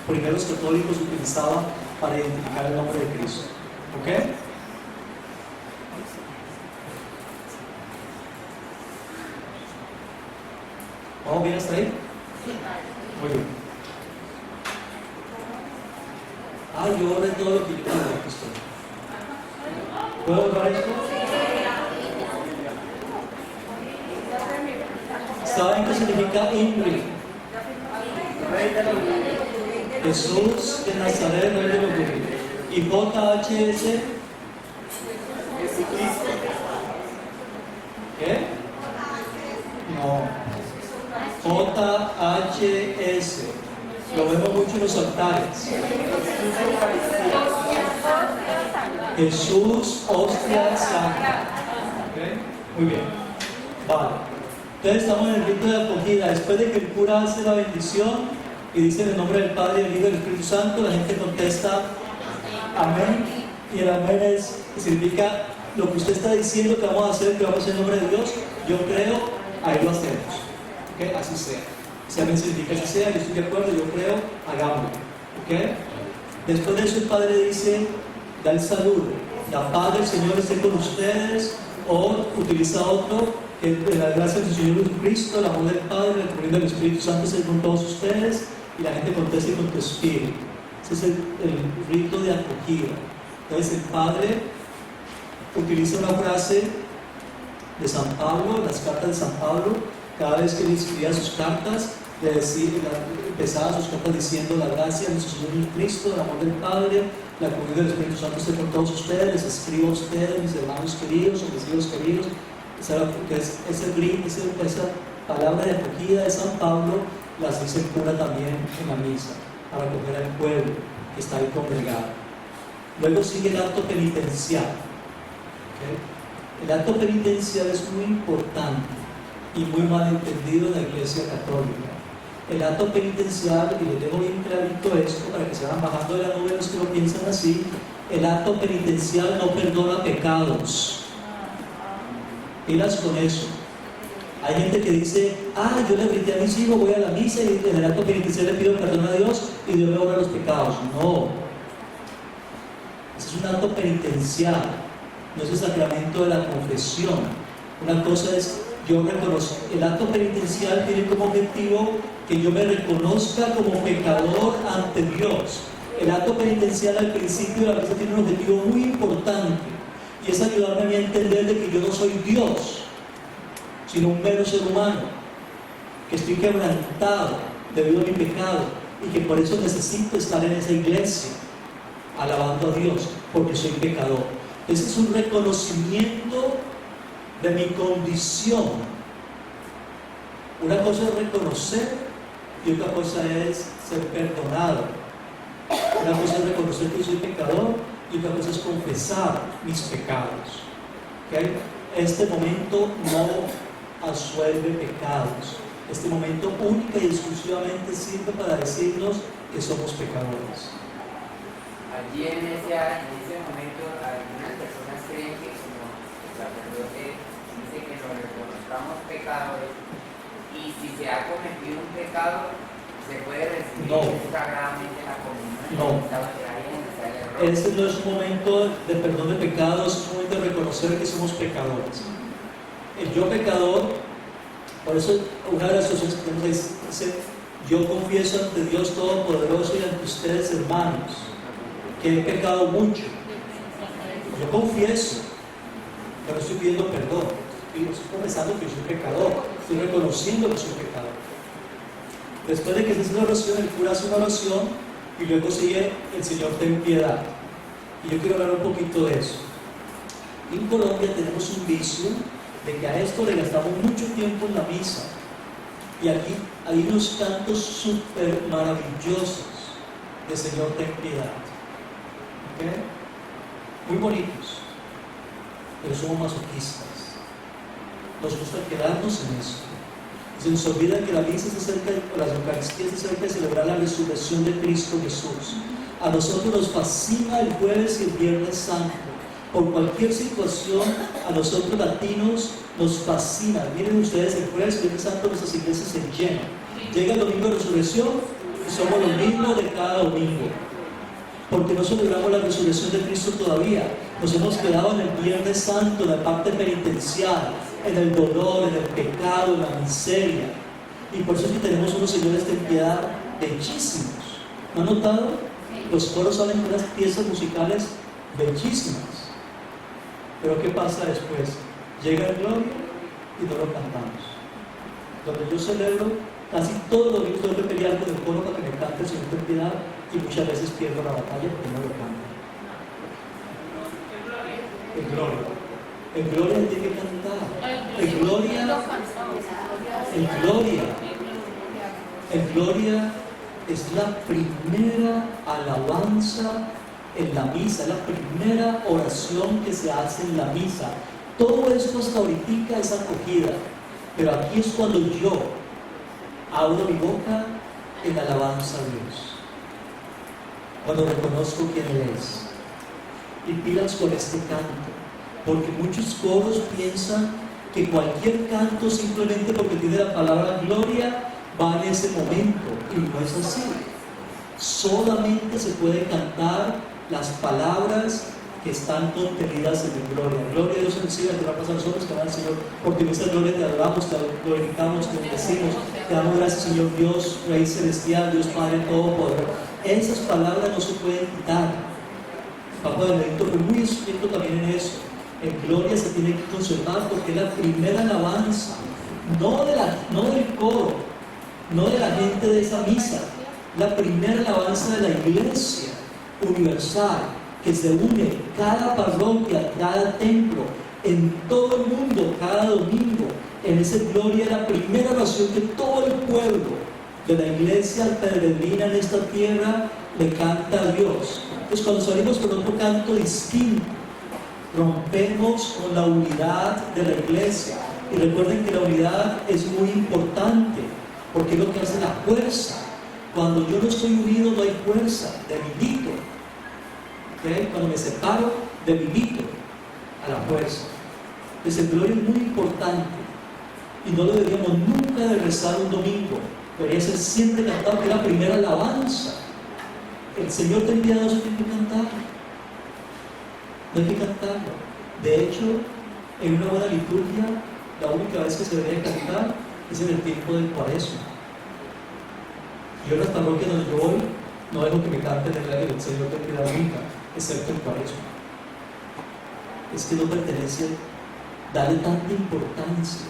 primeros católicos utilizaban para identificar el nombre de Cristo. ¿Ok? ¿Vamos bien hasta ahí? Muy bien. Yo oré todo lo que yo puedo. Aquí estoy. ¿Puedo borrar esto? ¿Saben qué significa INRI? Jesús de Nazaret, Rey de los Judíos. ¿Y JHS? ¿Qué? No. JHS. Lo vemos mucho en los altares. Jesús, hostia, sangre. ¿Okay? Muy bien. Vale. Entonces estamos en el rito de acogida. Después de que el cura hace la bendición y dice en el nombre del Padre, del Hijo y del Espíritu Santo, la gente contesta amén. Y el amén significa lo que usted está diciendo que vamos a hacer, que vamos a hacer en nombre de Dios. Yo creo, ahí lo hacemos. ¿Okay? Así sea. Ese amén significa así sea, yo estoy de acuerdo, yo creo, hagámoslo. ¿Okay? Después de eso el Padre dice, da el saludo. La paz del Señor esté con ustedes, o utiliza otro, que la gracia del Señor Jesucristo, el amor del Padre, la comunión del Espíritu Santo esté con todos ustedes, y la gente conteste con tu espíritu. Ese es el rito de acogida. Entonces el Padre utiliza una frase de San Pablo, las cartas de San Pablo. Cada vez que él escribía sus cartas, empezaba sus cartas diciendo la gracia de nuestro Señor Jesucristo, el amor del Padre, la comunión del Espíritu Santo esté con todos ustedes. Les escribo a ustedes, mis hermanos queridos, o mis hijos queridos. Esa palabra de acogida de San Pablo las dice el cura también en la misa, para acoger al pueblo que está ahí congregado. Luego sigue el acto penitencial. ¿Okay? El acto penitencial es muy importante y muy mal entendido en la Iglesia Católica. El acto penitencial, y les dejo bien clarito esto para que se vayan bajando de la nube los que lo piensan así, el acto penitencial no perdona pecados. Pilas con eso. Hay gente que dice, yo le grité a mis hijos, voy a la misa y en el acto penitencial le pido perdón a Dios y Dios me borra los pecados. No. Ese es un acto penitencial, no es el sacramento de la confesión. Una cosa es, yo reconozco, el acto penitencial tiene como objetivo que yo me reconozca como pecador ante Dios. El acto penitencial al principio de la misa tiene un objetivo muy importante, y es ayudarme a mí a entender de que yo no soy Dios, sino un mero ser humano, que estoy quebrantado debido a mi pecado, y que por eso necesito estar en esa iglesia, alabando a Dios, porque soy pecador. Ese es un reconocimiento de mi condición. Una cosa es reconocer y otra cosa es ser perdonado. Una cosa es reconocer que soy pecador y otra cosa es confesar mis pecados. ¿Okay? Este momento no absuelve pecados. Este momento única y exclusivamente sirve para decirnos que somos pecadores. Allí en ese momento algunas personas creen que como el sacerdote dice que nos reconozcamos pecadores y si se ha cometido un pecado se puede recibir sagradamente la comunión. No. Este no es un momento de perdón de pecados, es un momento de reconocer que somos pecadores. El yo pecador, por eso una de las cosas que tenemos es yo confieso ante Dios Todopoderoso y ante ustedes, hermanos, que he pecado mucho. Yo confieso, pero estoy pidiendo perdón. Estoy confesando que soy pecador, estoy reconociendo que soy pecador. Después de que se hace la oración, el cura hace una oración y luego sigue el Señor ten piedad. Y yo quiero hablar un poquito de eso. En Colombia tenemos un vicio de que a esto le gastamos mucho tiempo en la misa. Y aquí hay unos cantos súper maravillosos de Señor ten piedad. ¿Okay? Muy bonitos, pero somos masoquistas. Nos gusta quedarnos en eso. Y se nos olvida que la misa se acerca, o las Eucaristías se acerca de celebrar la resurrección de Cristo Jesús. A nosotros nos fascina el jueves y el viernes santo. Por cualquier situación, a nosotros latinos nos fascina. Miren ustedes, el jueves y el viernes santo nuestras iglesias se llenan. Llega el domingo de resurrección y somos los mismos de cada domingo. Porque no celebramos la resurrección de Cristo todavía. Nos hemos quedado en el Viernes Santo, en la parte penitencial, en el dolor, en el pecado, en la miseria. Y por eso es que tenemos unos señores de piedad bellísimos. ¿No han notado? Los coros salen con unas piezas musicales bellísimas. Pero ¿qué pasa después? Llega el gloria y no lo cantamos. Donde yo celebro, casi todos los domingos tengo que pelear con el coro para que me cante el Señor de piedad y muchas veces pierdo la batalla porque no lo canto. El gloria. El gloria tiene que cantar. El gloria es la primera alabanza en la misa, es la primera oración que se hace en la misa. Todo esto hasta ahorita es acogida, pero aquí es cuando yo abro mi boca en alabanza a Dios, cuando reconozco quién Él es. Y pilas con este canto, porque muchos coros piensan que cualquier canto, simplemente porque tiene la palabra gloria, va en ese momento, y no es así. Solamente se puede cantar las palabras que están contenidas en el gloria. Gloria a Dios en el cielo, te va a pasar a nosotros, que va al Señor, porque en esta gloria te adoramos, te glorificamos, te bendecimos, te damos gracias, Señor Dios, Rey Celestial, Dios Padre Todopoderoso. Esas palabras no se pueden quitar. Papa Benedicto fue muy estricto también en eso. En gloria se tiene que conservar porque es la primera alabanza, no del coro, no de la gente de esa misa, la primera alabanza de la iglesia universal, que se une cada parroquia, cada templo, en todo el mundo, cada domingo. En esa gloria es la primera oración que todo el pueblo de la iglesia peregrina en esta tierra le canta a Dios. Entonces cuando salimos con otro canto distinto, rompemos con la unidad de la iglesia. Y recuerden que la unidad es muy importante, porque es lo que hace la fuerza. Cuando yo no estoy unido no hay fuerza, debilito. ¿Okay? Cuando me separo, debilito a la fuerza. Entonces el gloria es muy importante y no lo deberíamos nunca de rezar un domingo. Debería ser siempre cantado, que es la primera alabanza. El Señor te envía a Dios, tiene que cantarlo. No hay que cantarlo. De hecho, en una buena liturgia, la única vez que se debería cantar es en el tiempo del Cuaresma. Yo en las parroquias donde yo voy, no dejo que me canten el Señor te piedad nunca, excepto el Cuaresma. Es que no pertenece, darle tanta importancia.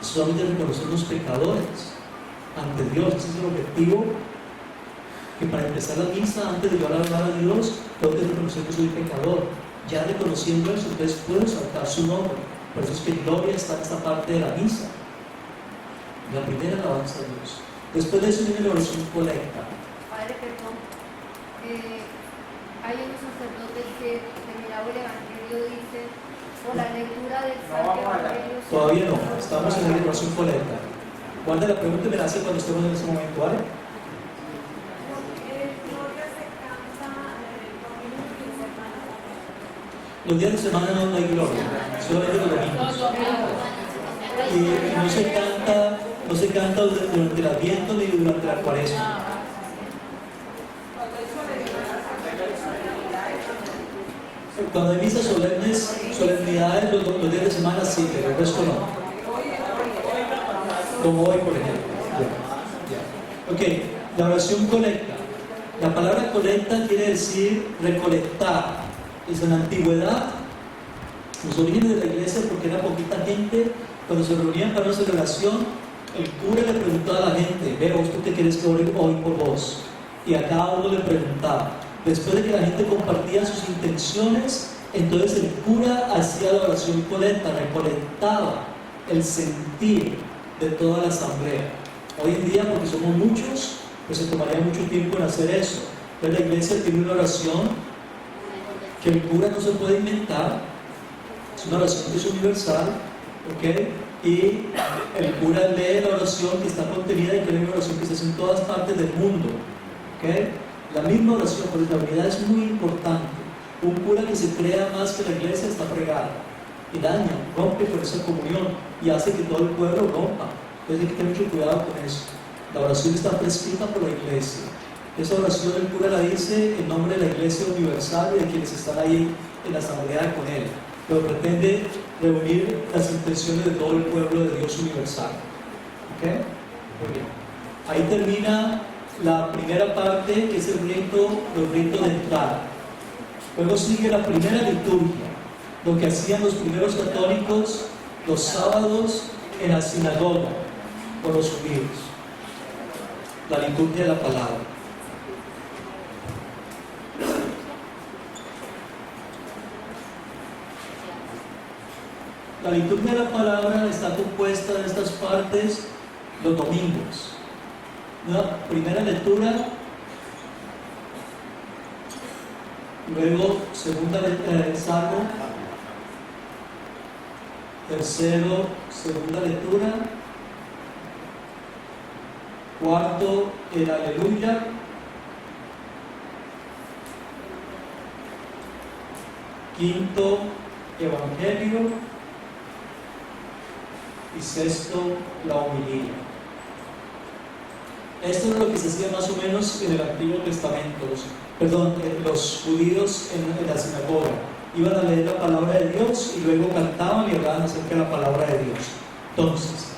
Solamente reconocer los pecadores ante Dios. Ese es el objetivo, que para empezar la misa, antes de yo alabar a Dios, tengo que reconocer que soy pecador. Ya reconociendo eso, entonces puedo saltar su nombre. Por eso es que gloria está en esta parte de la misa, la primera alabanza a Dios. Después de eso viene la oración colecta. Padre, perdón. hay unos sacerdotes que terminado el Evangelio dicen, por la lectura del Santo Evangelio. Todavía no, estamos en la oración colecta. Guarda la pregunta y me la hace cuando estemos en ese momento, ¿vale? Los días de semana no hay gloria, solamente los domingos. Y no se canta durante el Adviento ni durante la Cuaresma. Cuando hay misas solemnes, solemnidades, los días de semana sí, pero el resto no. Como hoy, por ejemplo. Ok, la oración colecta. La palabra colecta quiere decir recolectar. Es en la antigüedad, los orígenes de la iglesia, porque era poquita gente, cuando se reunían para una celebración, el cura le preguntaba a la gente, ve, ¿vos tú qué quieres que ore hoy por vos? Y a cada uno le preguntaba. Después de que la gente compartía sus intenciones, entonces el cura hacía la oración colecta, recolectaba el sentir de toda la asamblea. Hoy en día, porque somos muchos, pues se tomaría mucho tiempo en hacer eso. Entonces la iglesia tiene una oración que el cura no se puede inventar, es una oración que es universal, ¿ok? Y el cura lee la oración que está contenida y que es una oración que se hace en todas partes del mundo, ¿ok? La misma oración, porque la unidad es muy importante. Un cura que se crea más que la iglesia está fregado y daña, rompe por esa comunión y hace que todo el pueblo rompa. Entonces hay que tener mucho cuidado con eso. La oración está prescrita por la iglesia. Esa oración el cura la dice en nombre de la iglesia universal y de quienes están ahí en la asamblea con él, pero pretende reunir las intenciones de todo el pueblo de Dios universal. ¿Ok? Muy bien. Ahí termina la primera parte, que es los ritos de entrada. Luego sigue la primera liturgia, lo que hacían los primeros católicos los sábados en la sinagoga con los judíos. La liturgia de la palabra. La liturgia de la palabra está compuesta de estas partes los domingos. Una primera lectura, luego segunda salmo, tercero, segunda lectura, cuarto, el aleluya, quinto, evangelio, y sexto, la homilía. Esto es lo que se hacía más o menos en el Antiguo Testamento. Los judíos en la sinagoga iban a leer la palabra de Dios y luego cantaban y hablaban acerca de la palabra de Dios. Entonces,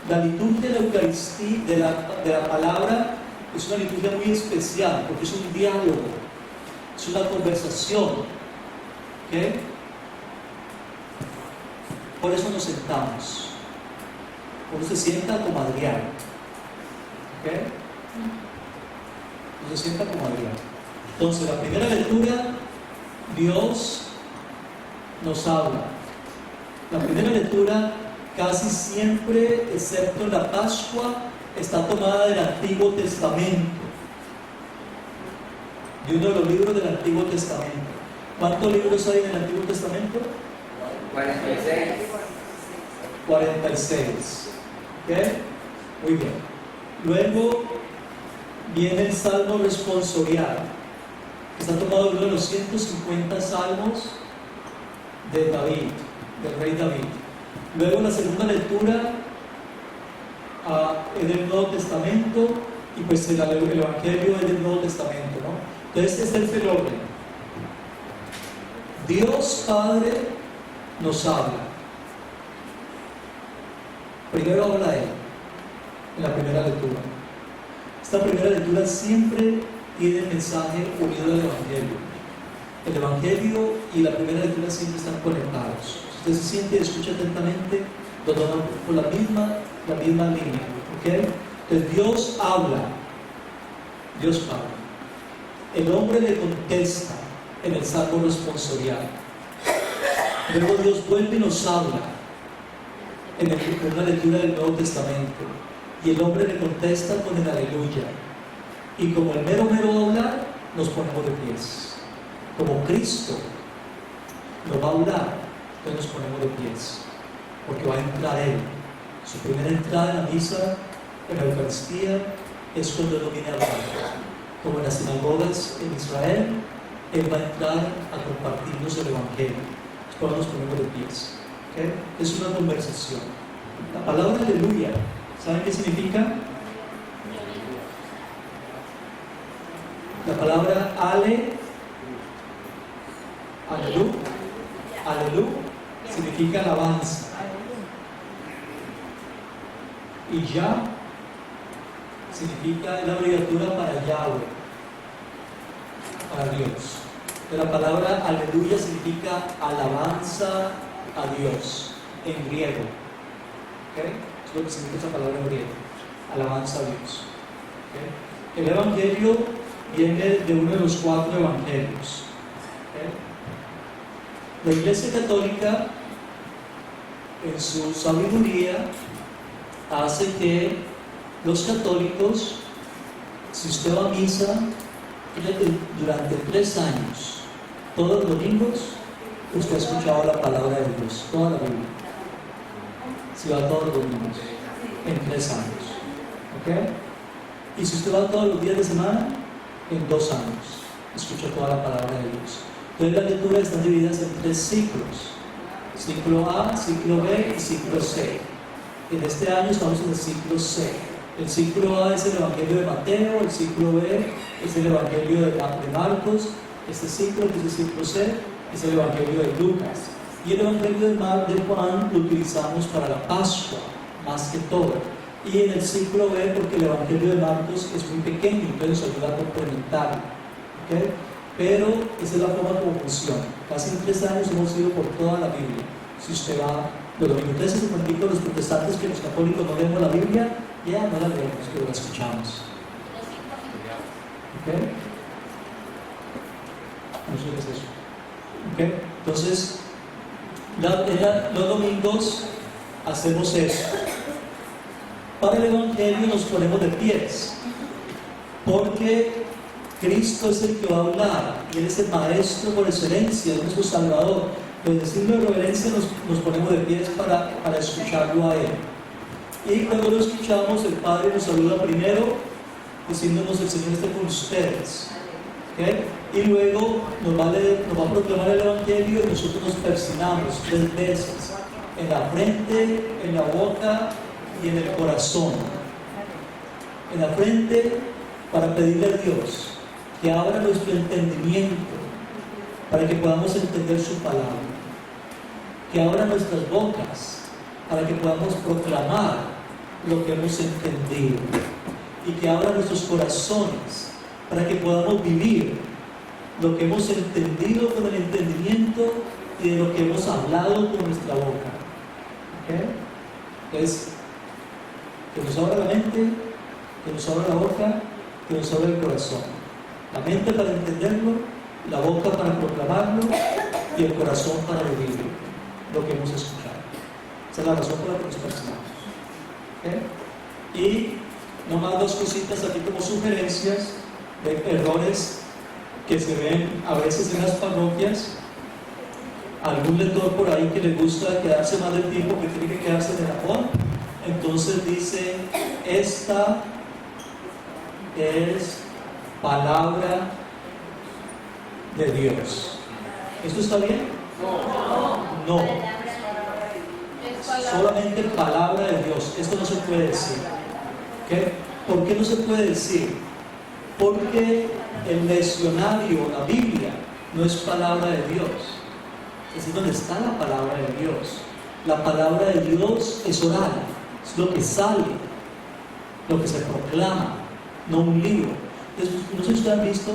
la liturgia de la Eucaristía, de la palabra, es una liturgia muy especial porque es un diálogo, es una conversación. ¿Ok? Por eso nos sentamos. Uno se sienta como Adrián. ¿Ok? Uno se sienta como Adrián. Entonces, la primera lectura, Dios nos habla. La primera lectura, casi siempre, excepto en la Pascua, está tomada del Antiguo Testamento, de uno de los libros del Antiguo Testamento. ¿Cuántos libros hay en el Antiguo Testamento? 46. 46. ¿Ok? Muy bien. Luego viene el Salmo responsorial, que está tomado de uno de los 150 salmos de David, del rey David. Luego la segunda lectura es del Nuevo Testamento y pues el Evangelio es del Nuevo Testamento, ¿no? Entonces este es el orden. Dios Padre nos habla. Primero habla Él, en la primera lectura. Esta primera lectura siempre tiene el mensaje unido al Evangelio. El Evangelio y la primera lectura siempre están conectados. Si usted se siente y escucha atentamente, los dos van por la misma línea. ¿Ok? Entonces Dios habla, Dios habla. El hombre le contesta en el Salmo responsorial. Luego Dios vuelve y nos habla en una lectura del Nuevo Testamento. Y el hombre le contesta con el aleluya. Y como el mero habla, nos ponemos de pies. Como Cristo nos va a hablar, entonces nos ponemos de pies, porque va a entrar Él. Su primera entrada en la misa, en la Eucaristía, es cuando Él viene a hablar. Como en las sinagogas en Israel, Él va a entrar a compartirnos el Evangelio. Después nos ponemos de pies. ¿Okay? Es una conversación. La palabra aleluya, ¿saben qué significa? La palabra alelu, significa alabanza. Y ya significa la abreviatura para Yahweh, para Dios. La palabra aleluya significa alabanza a Dios en griego. ¿Okay? Es lo que significa esa palabra en griego, alabanza a Dios. ¿Okay? El Evangelio viene de uno de los 4 evangelios. ¿Okay? La Iglesia Católica, en su sabiduría, hace que los católicos, si usted va a misa durante 3 años, todos los domingos, usted ha escuchado la palabra de Dios, toda la Biblia. Si va todos los domingos, en 3 años. ¿Ok? Y si usted va todos los días de semana, en 2 años, escucha toda la palabra de Dios. Entonces las lecturas están divididas en 3 ciclos: ciclo A, ciclo B y ciclo C. En este año estamos en el ciclo C. El ciclo A es el Evangelio de Mateo, el ciclo B es el Evangelio de Marcos, este ciclo, que es el ciclo C, es el Evangelio de Lucas. Y el Evangelio de Juan lo utilizamos para la Pascua, más que todo. Y en el ciclo B, porque el Evangelio de Marcos es muy pequeño, entonces nos ayuda a complementarlo. ¿Okay? Pero esa es la forma como funciona. Casi en 3 años hemos ido por toda la Biblia. Si usted va los domingos, entonces es un los protestantes que los católicos no leemos la Biblia, ya no la leemos, pero la escuchamos. ¿Ok? No sé qué es eso. ¿Ok? Entonces, los domingos hacemos eso. Para el Evangelio nos ponemos de pies, porque Cristo es el que va a hablar, y Él es el Maestro por excelencia, es nuestro Salvador. Pero decirlo de reverencia nos ponemos de pies para escucharlo a Él. Y cuando lo escuchamos, el Padre nos saluda primero, diciéndonos: el Señor esté con ustedes. ¿Okay? Y luego nos va a proclamar el Evangelio, y nosotros nos persignamos 3 veces, en la frente, en la boca y en el corazón. En la frente, para pedirle a Dios que abra nuestro entendimiento para que podamos entender su palabra, que abra nuestras bocas para que podamos proclamar lo que hemos entendido, y que abra nuestros corazones para que podamos vivir lo que hemos entendido con el entendimiento y de lo que hemos hablado con nuestra boca. ¿Okay? Es que nos abra la mente, que nos abra la boca, que nos abra el corazón. La mente para entenderlo, la boca para proclamarlo y el corazón para vivir lo que hemos escuchado. Esa es la razón por la que nos persigamos. ¿Okay? Y nomás 2 cositas aquí como sugerencias de errores que se ven a veces en las parroquias. Algún lector por ahí que le gusta quedarse más del tiempo que tiene que quedarse en el amor, entonces dice: esta es palabra de Dios. ¿Esto está bien? No. Solamente palabra de Dios. Esto no se puede decir. ¿Okay? ¿Por qué no se puede decir? Porque el leccionario, la Biblia, no es palabra de Dios. Es decir, donde está la palabra de Dios. La palabra de Dios es oral, es lo que sale, lo que se proclama, no un libro. Entonces, no sé si ustedes han visto,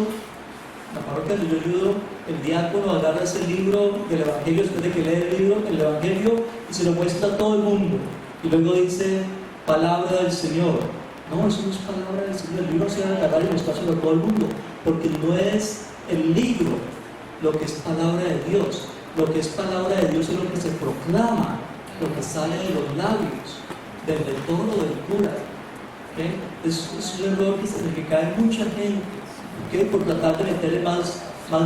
la parroquia donde yo ayudo, el diácono agarra ese libro del Evangelio después de que lee el Evangelio, y se lo muestra a todo el mundo. Y luego dice: palabra del Señor. No, eso no es palabra del Señor. El libro se debe agarrar y mostrárselo a todo el mundo, porque no es el libro lo que es palabra de Dios. Lo que es palabra de Dios es lo que se proclama, lo que sale de los labios, del lector o del cura. ¿Okay? Es un error que cae mucha gente. ¿ok? Por tratar de meterle más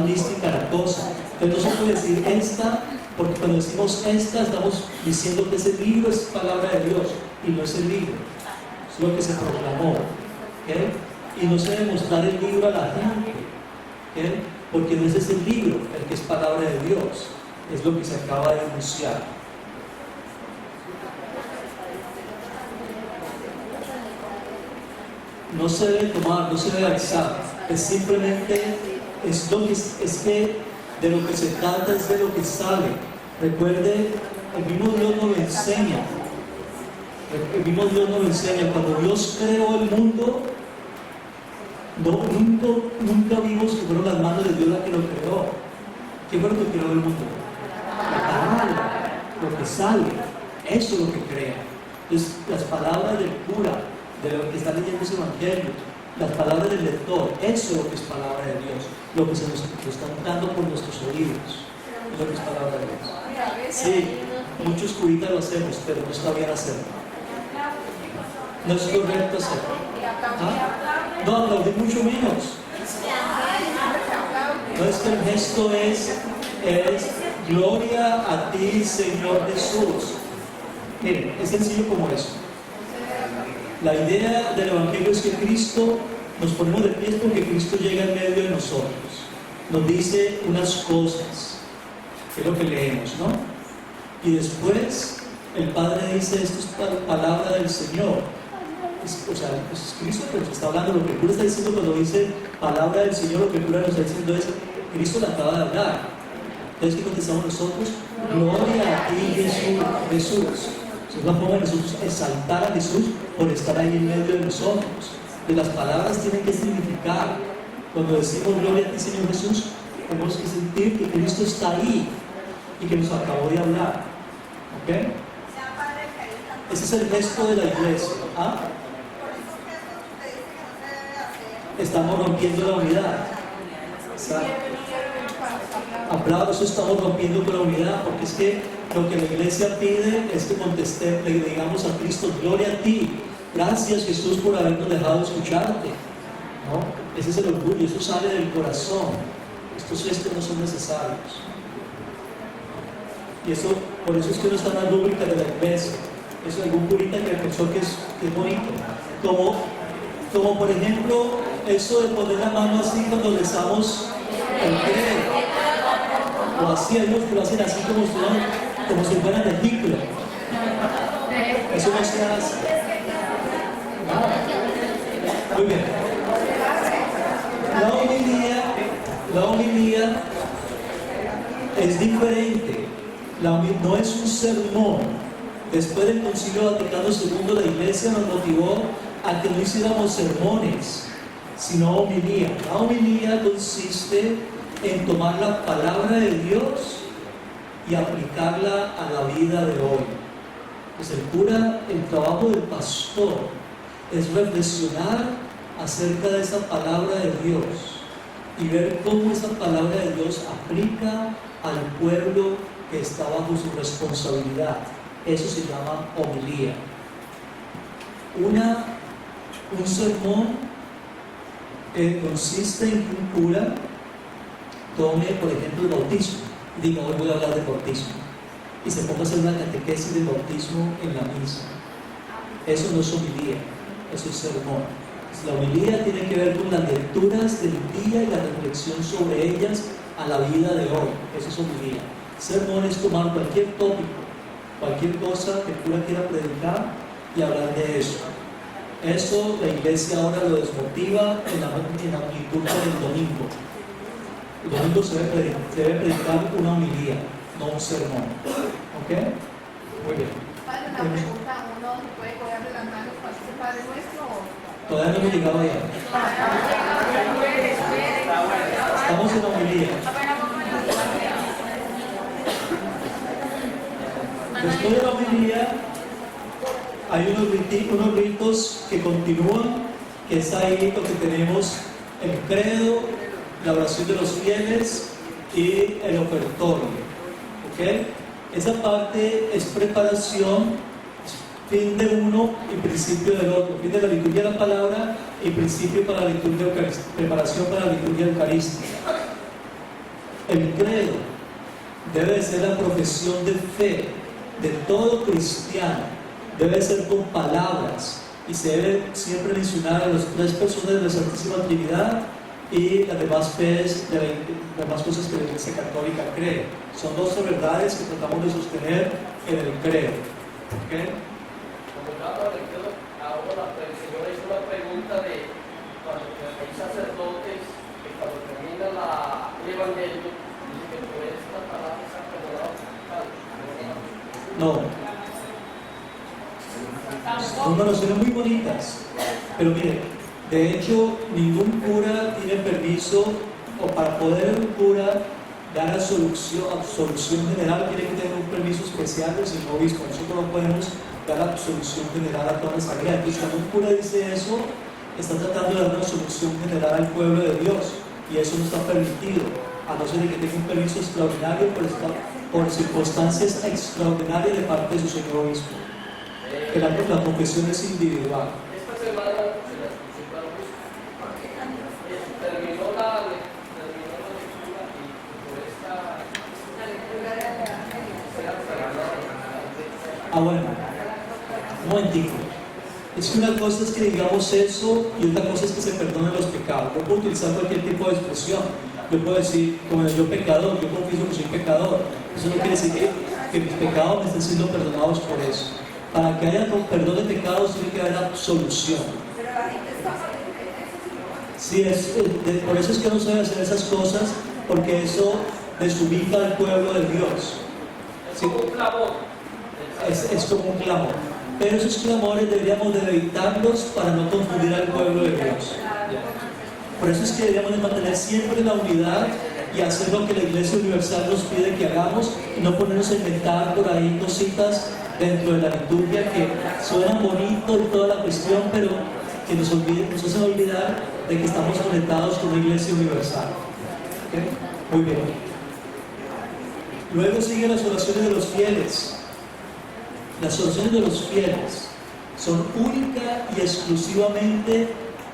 mística a la cosa. Entonces no se puede decir esta, porque cuando decimos esta estamos diciendo que ese libro es palabra de Dios y no es el libro, es lo que se proclamó, ¿ok? Y no se debe mostrar el libro a la gente, ¿ok? Porque no ese es el libro, el que es palabra de Dios, es lo que se acaba de anunciar. No se debe tomar, no se debe alzar, es simplemente, es que de lo que se trata es de lo que sale. Recuerde, el mismo Dios nos lo enseña. El mismo Dios nos lo enseña. Cuando Dios creó el mundo, nunca vimos que fueron las manos de Dios las que lo creó. ¿Qué fue lo que creó el mundo? La palabra, lo que sale, eso es lo que crea. Entonces, las palabras del cura, de lo que está leyendo ese evangelio, las palabras del lector, eso es lo que es palabra de Dios, lo que se nos está entrando por nuestros oídos, es lo que es palabra de Dios. Sí, muchos curitas lo hacemos, pero no está bien hacerlo. No es correcto hacerlo. ¿Ah? No, aplaudir mucho menos. No es que el gesto es gloria a ti, Señor Jesús. Miren, es sencillo como eso. La idea del Evangelio es que Cristo, nos ponemos de pie porque Cristo llega en medio de nosotros. Nos dice unas cosas, que es lo que leemos, ¿no? Y después el Padre dice, esto es palabra del Señor. O sea, es Cristo que nos está hablando. Lo que el cura está diciendo cuando dice palabra del Señor, lo que el cura nos está diciendo es, Cristo la acaba de hablar. Entonces, ¿qué contestamos nosotros? Gloria a ti, Jesús. Es la forma de Jesús exaltar a Jesús por estar ahí en medio de nosotros. Y las palabras tienen que significar. Cuando decimos gloria a ti, Señor Jesús, tenemos que sentir que Cristo está ahí y que nos acabó de hablar. ¿Ok? Ese es el gesto de la iglesia. ¿Ah? Estamos rompiendo la unidad. Aplausos, estamos rompiendo con la unidad, porque es que lo que la iglesia pide es que contestemos, le digamos a Cristo, gloria a ti, gracias Jesús por habernos dejado escucharte, ¿no? Ese es el orgullo, eso sale del corazón. Estos gestos no son necesarios. Y eso, por eso es que no está en la rúbrica de la iglesia. Eso algún purita que pensó que es bonito. Como por ejemplo, eso de poner la mano así cuando rezamos el credo. O así, hay unos que lo hacen así como si fueran de ciclo. Eso no se hace. Muy bien. La homilía es diferente. No es un sermón. Después del Concilio Vaticano II, la Iglesia nos motivó a que no hiciéramos sermones, sino homilía. La homilía consiste en tomar la palabra de Dios y aplicarla a la vida de hoy. Pues el trabajo del pastor es reflexionar acerca de esa palabra de Dios y ver cómo esa palabra de Dios aplica al pueblo que está bajo su responsabilidad. Eso se llama homilía. Un sermón consiste en que un cura tome, por ejemplo, el bautismo. Diga, hoy voy a hablar de bautismo. Y se ponga a hacer una catequesis de bautismo en la misa. Eso no es homilía, eso es sermón. La homilía tiene que ver con las lecturas del día y la reflexión sobre ellas a la vida de hoy. Eso es homilía. Sermón es tomar cualquier tópico, cualquier cosa que el cura quiera predicar y hablar de eso. Eso la iglesia ahora lo desmotiva en la liturgia del domingo. El domingo se debe predicar una homilía, no un sermón. ¿Ok? Muy bien. Padre, una pregunta, ¿uno se puede colgar de las manos para hacer Padre Nuestro? Todavía no hemos llegado allá. Estamos en la homilía. Después de la homilía hay unos ritos que continúan, que es ahí lo que tenemos el credo, la oración de los fieles y el ofertorio. ¿Ok? Esa parte es preparación fin de uno y principio del otro, fin de la liturgia de la palabra y principio para la liturgia eucarística, preparación para la liturgia eucarística. El credo debe de ser la profesión de fe de todo cristiano, debe ser con palabras y se debe siempre mencionar a las tres personas de la Santísima Trinidad y las demás fees, las demás cosas que la Iglesia Católica cree. Son 12 verdades que tratamos de sostener en el credo. ¿Okay? Ahora el Señor hizo una pregunta de cuando hay sacerdotes que cuando termina el Evangelio dice que por esta palabra se han perdonado los pecados. Son oraciones muy bonitas, pero mire, de hecho ningún cura tiene permiso, o para poder un cura dar absolución general tiene que tener un permiso especial del señor obispo. Nosotros no podemos dar absolución general a toda la sangre. Entonces, cuando un cura dice eso, está tratando de dar una absolución general al pueblo de Dios, y eso no está permitido, a no ser que tenga un permiso extraordinario por circunstancias extraordinarias de parte de su señor obispo. Que la confesión es individual. Esta semana terminó la lectura y por esta Bueno, un momentico. Es que una cosa es que digamos eso y otra cosa es que se perdonen los pecados. Yo puedo utilizar cualquier tipo de expresión. Yo puedo decir, como yo pecador, yo confieso que soy pecador. Eso no quiere decir que mis pecados me estén siendo perdonados por eso. Para que haya perdón de pecados tiene que haber absolución. Sí, por eso es que no se debe hacer esas cosas, porque eso desubica al pueblo de Dios. es como un clamor. Es como un clamor. Pero esos clamores deberíamos de evitarlos para no confundir al pueblo de Dios. Por eso es que deberíamos de mantener siempre la unidad y hacer lo que la Iglesia Universal nos pide que hagamos y no ponernos a inventar por ahí cositas dentro de la liturgia que suenan bonito y toda la cuestión, pero que nos hacen olvidar de que estamos conectados con la Iglesia Universal. ¿Okay? Muy bien. Luego siguen las oraciones de los fieles. Las oraciones de los fieles son única y exclusivamente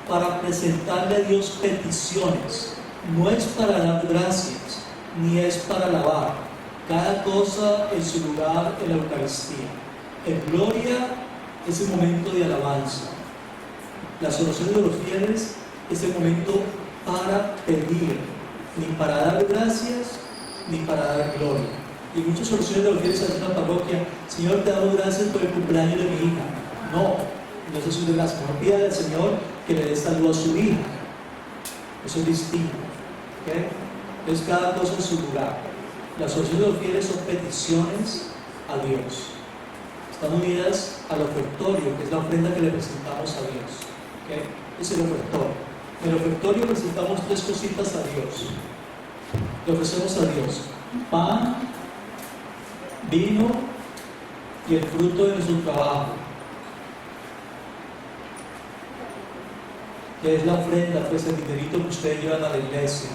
para presentarle a Dios peticiones. No es para dar gracias, ni es para alabar. Cada cosa en su lugar en la Eucaristía. En gloria es el momento de alabanza. Las oraciones de los fieles es el momento para pedir, ni para dar gracias, ni para dar gloria. Y muchas oraciones de los fieles en la parroquia: Señor, te damos gracias por el cumpleaños de mi hija. No es eso de gracias. No pida al Señor que le dé salud a su hija. Eso es distinto. ¿Okay? Entonces, cada cosa en su lugar. Las oraciones de los fieles son peticiones a Dios. Están unidas al ofertorio, que es la ofrenda que le presentamos a Dios. ¿Okay? Es el ofertorio. En el ofertorio presentamos tres cositas a Dios. Le ofrecemos a Dios pan, vino y el fruto de nuestro trabajo, que es la ofrenda, pues el dinerito que ustedes llevan a la iglesia,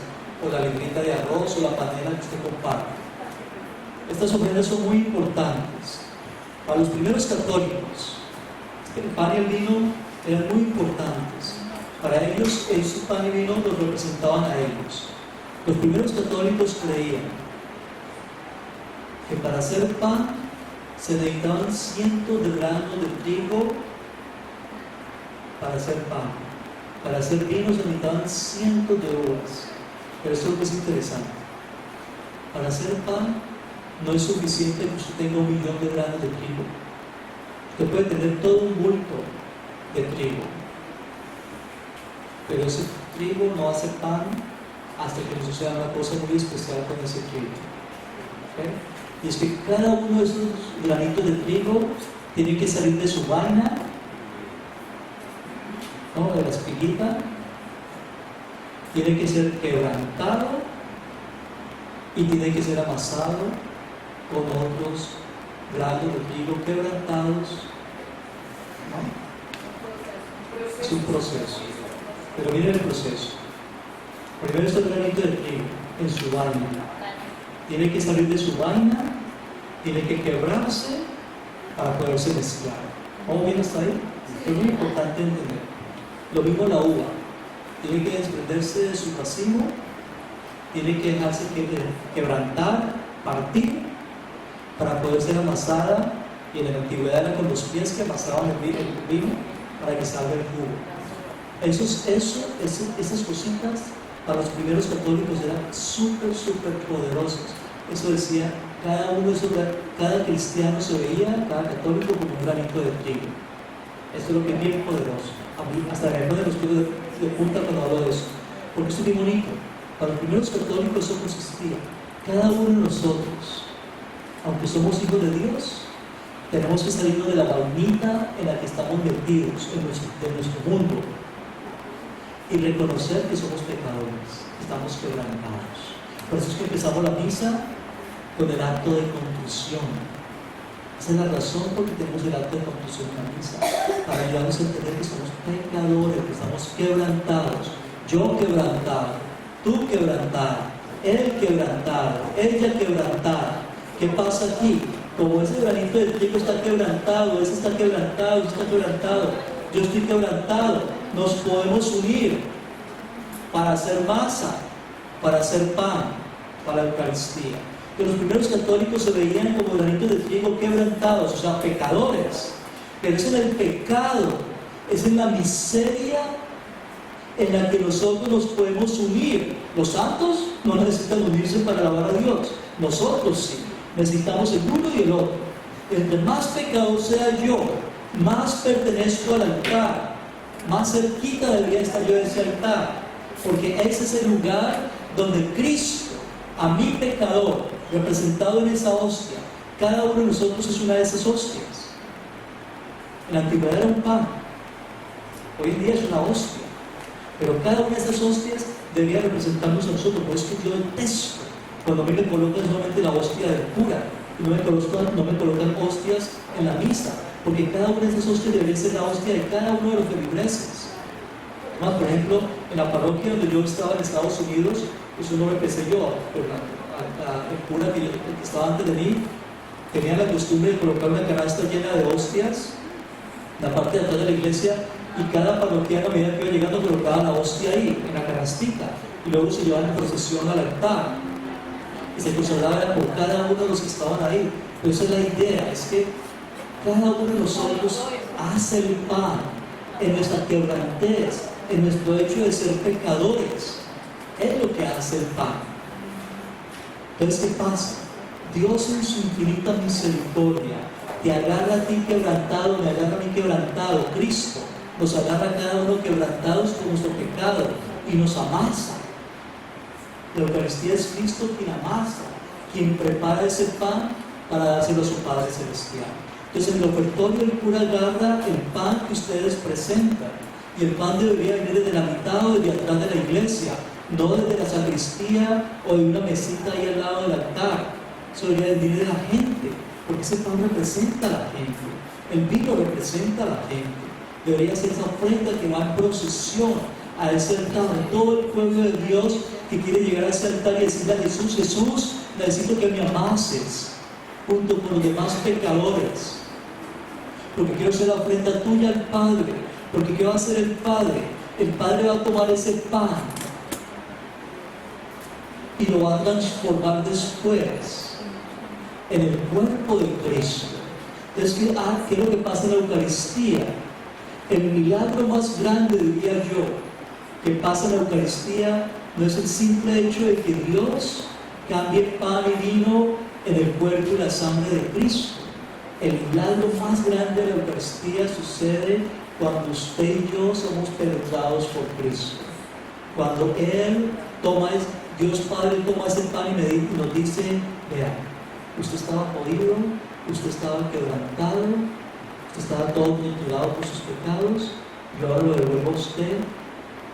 o la librita de arroz, o la panela que usted comparte. Estas ofrendas son muy importantes. Para los primeros católicos, el pan y el vino eran muy importantes. Para ellos, ese pan y vino los representaban a ellos. Los primeros católicos creían que para hacer pan se necesitaban cientos de granos de trigo para hacer pan. Para hacer vino se necesitaban cientos de uvas. Pero esto es lo que es interesante. Para hacer pan no es suficiente que usted tenga 1 millón de granos de trigo. Usted puede tener todo un bulto de trigo, pero ese trigo no hace pan hasta que no suceda una cosa muy especial con ese trigo. ¿Okay? Y es que cada uno de esos granitos de trigo tiene que salir de su vaina, ¿no? De la espiguita, tiene que ser quebrantado y tiene que ser amasado con otros granos de trigo quebrantados. ¿No? Es un proceso. Pero miren el proceso. Primero está el granito de trigo en su vaina. Tiene que salir de su vaina, tiene que quebrarse para poderse mezclar. ¿Vamos bien hasta ahí? Es muy importante entender. Lo mismo la uva. Tiene que desprenderse de su racimo, tiene que dejarse quebrantar, partir, para poder ser amasada, y en la antigüedad era con los pies que amasaban el vino para que salga el jugo. Esas cositas para los primeros católicos eran súper poderosos. Eso decía, cada cristiano se veía, cada católico, como un granito de trigo. Esto es lo que es bien poderoso. A mí, hasta me de los pelos de punta cuando hablo de eso, porque esto es bien bonito. Para los primeros católicos eso consistía. Cada uno de nosotros, aunque somos hijos de Dios, tenemos que salirnos de la vainita en la que estamos metidos, de nuestro mundo, y reconocer que somos pecadores, estamos quebrantados. Por eso es que empezamos la misa con el acto de contrición. Esa es la razón por la que tenemos el acto de contrición en la misa, para ayudarnos a entender que somos pecadores, que estamos quebrantados. Yo quebrantado, tú quebrantada, él quebrantado, ella quebrantada. ¿Qué pasa aquí? Como ese granito de trigo está quebrantado, ese está quebrantado, ese está quebrantado, yo estoy quebrantado, nos podemos unir para hacer masa, para hacer pan, para la Eucaristía. Que los primeros católicos se veían como granitos de trigo quebrantados, o sea, pecadores. Pero es en el pecado, es en la miseria en la que nosotros nos podemos unir. Los santos no necesitan unirse para alabar a Dios, nosotros sí. Necesitamos el uno y el otro. Entre más pecador sea yo, más pertenezco al altar, más cerquita debería estar yo de ese altar, porque ese es el lugar donde Cristo, a mi pecador, representado en esa hostia, cada uno de nosotros es una de esas hostias. En la antigüedad era un pan, hoy en día es una hostia, pero cada una de esas hostias debería representarnos a nosotros. Por eso yo detesto cuando a mí me colocan solamente la hostia del cura y no me colocan hostias en la misa, porque cada una de esas hostias debería ser la hostia de cada uno de los feligreses. Más, por ejemplo, en la parroquia donde yo estaba en Estados Unidos, eso no lo empecé yo, pero el cura que estaba antes de mí tenía la costumbre de colocar una canasta llena de hostias en la parte de atrás de la iglesia, y cada parroquiano a medida que iba llegando colocaba la hostia ahí, en la canastita, y luego se llevaban en procesión al altar y se consagraba por cada uno de los que estaban ahí. Pero esa es la idea, es que cada uno de nosotros hace el pan en nuestra quebrantez, en nuestro hecho de ser pecadores. Es lo que hace el pan. Entonces, ¿qué pasa? Dios en su infinita misericordia te agarra a ti quebrantado, me agarra a mí quebrantado. Cristo nos agarra a cada uno quebrantados por nuestro pecado y nos amasa. La Eucaristía es Cristo quien amasa, quien prepara ese pan para dárselo a su Padre Celestial. Entonces, en el ofertorio el cura agarra el pan que ustedes presentan, y el pan debería venir desde la mitad o desde atrás de la iglesia, no desde la sacristía o de una mesita ahí al lado del altar. Eso debería venir de la gente, porque ese pan representa a la gente, el vino representa a la gente. Debería ser esa ofrenda que va en procesión a ese altar de todo el pueblo de Dios que quiere llegar a ese altar y decirle a Jesús: Jesús, necesito que me amases junto con los demás pecadores, porque quiero ser la ofrenda tuya al Padre. Porque ¿qué va a hacer el Padre? El Padre va a tomar ese pan y lo va a transformar después en el cuerpo de Cristo. Entonces, ¿qué es lo que pasa en la Eucaristía? El milagro más grande, diría yo, que pasa en la Eucaristía no es el simple hecho de que Dios cambie pan y vino en el cuerpo y la sangre de Cristo. El milagro más grande de la Eucaristía sucede cuando usted y yo somos penetrados por Cristo. Cuando Él toma, Dios Padre toma ese pan y nos dice: vea, usted estaba jodido, usted estaba quebrantado, usted estaba todo torturado por sus pecados, y ahora lo devuelvo a usted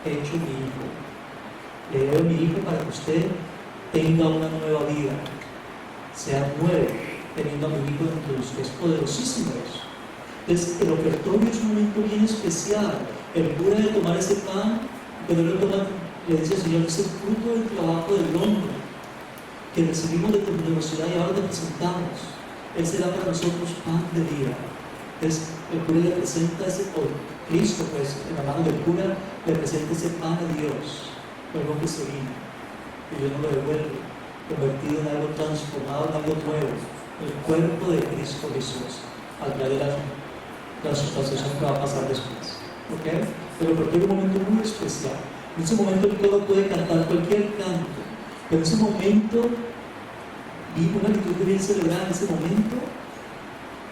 hecho mi hijo. Le doy a mi hijo para que usted tenga una nueva vida, sea nuevo, teniendo a mi hijo dentro de usted. Es poderosísimo eso. Entonces, el ofertorio es un momento bien especial. El cura de tomar ese pan, cuando lo toma, le dice al Señor: es el fruto del trabajo del hombre que recibimos de tu generosidad y ahora te presentamos. Él será para nosotros pan de vida. Entonces, el cura le presenta o Cristo, pues, en la mano del cura, le presenta ese pan a Dios, luego que se vino, y Dios no lo devuelve, convertido en algo transformado, en algo nuevo, el cuerpo de Cristo Jesús, al través de la sustanciación que va a pasar después. ¿Ok? Pero porque hay un momento muy especial. En ese momento el coro puede cantar cualquier canto, pero en ese momento, y una liturgia bien celebrada en ese momento,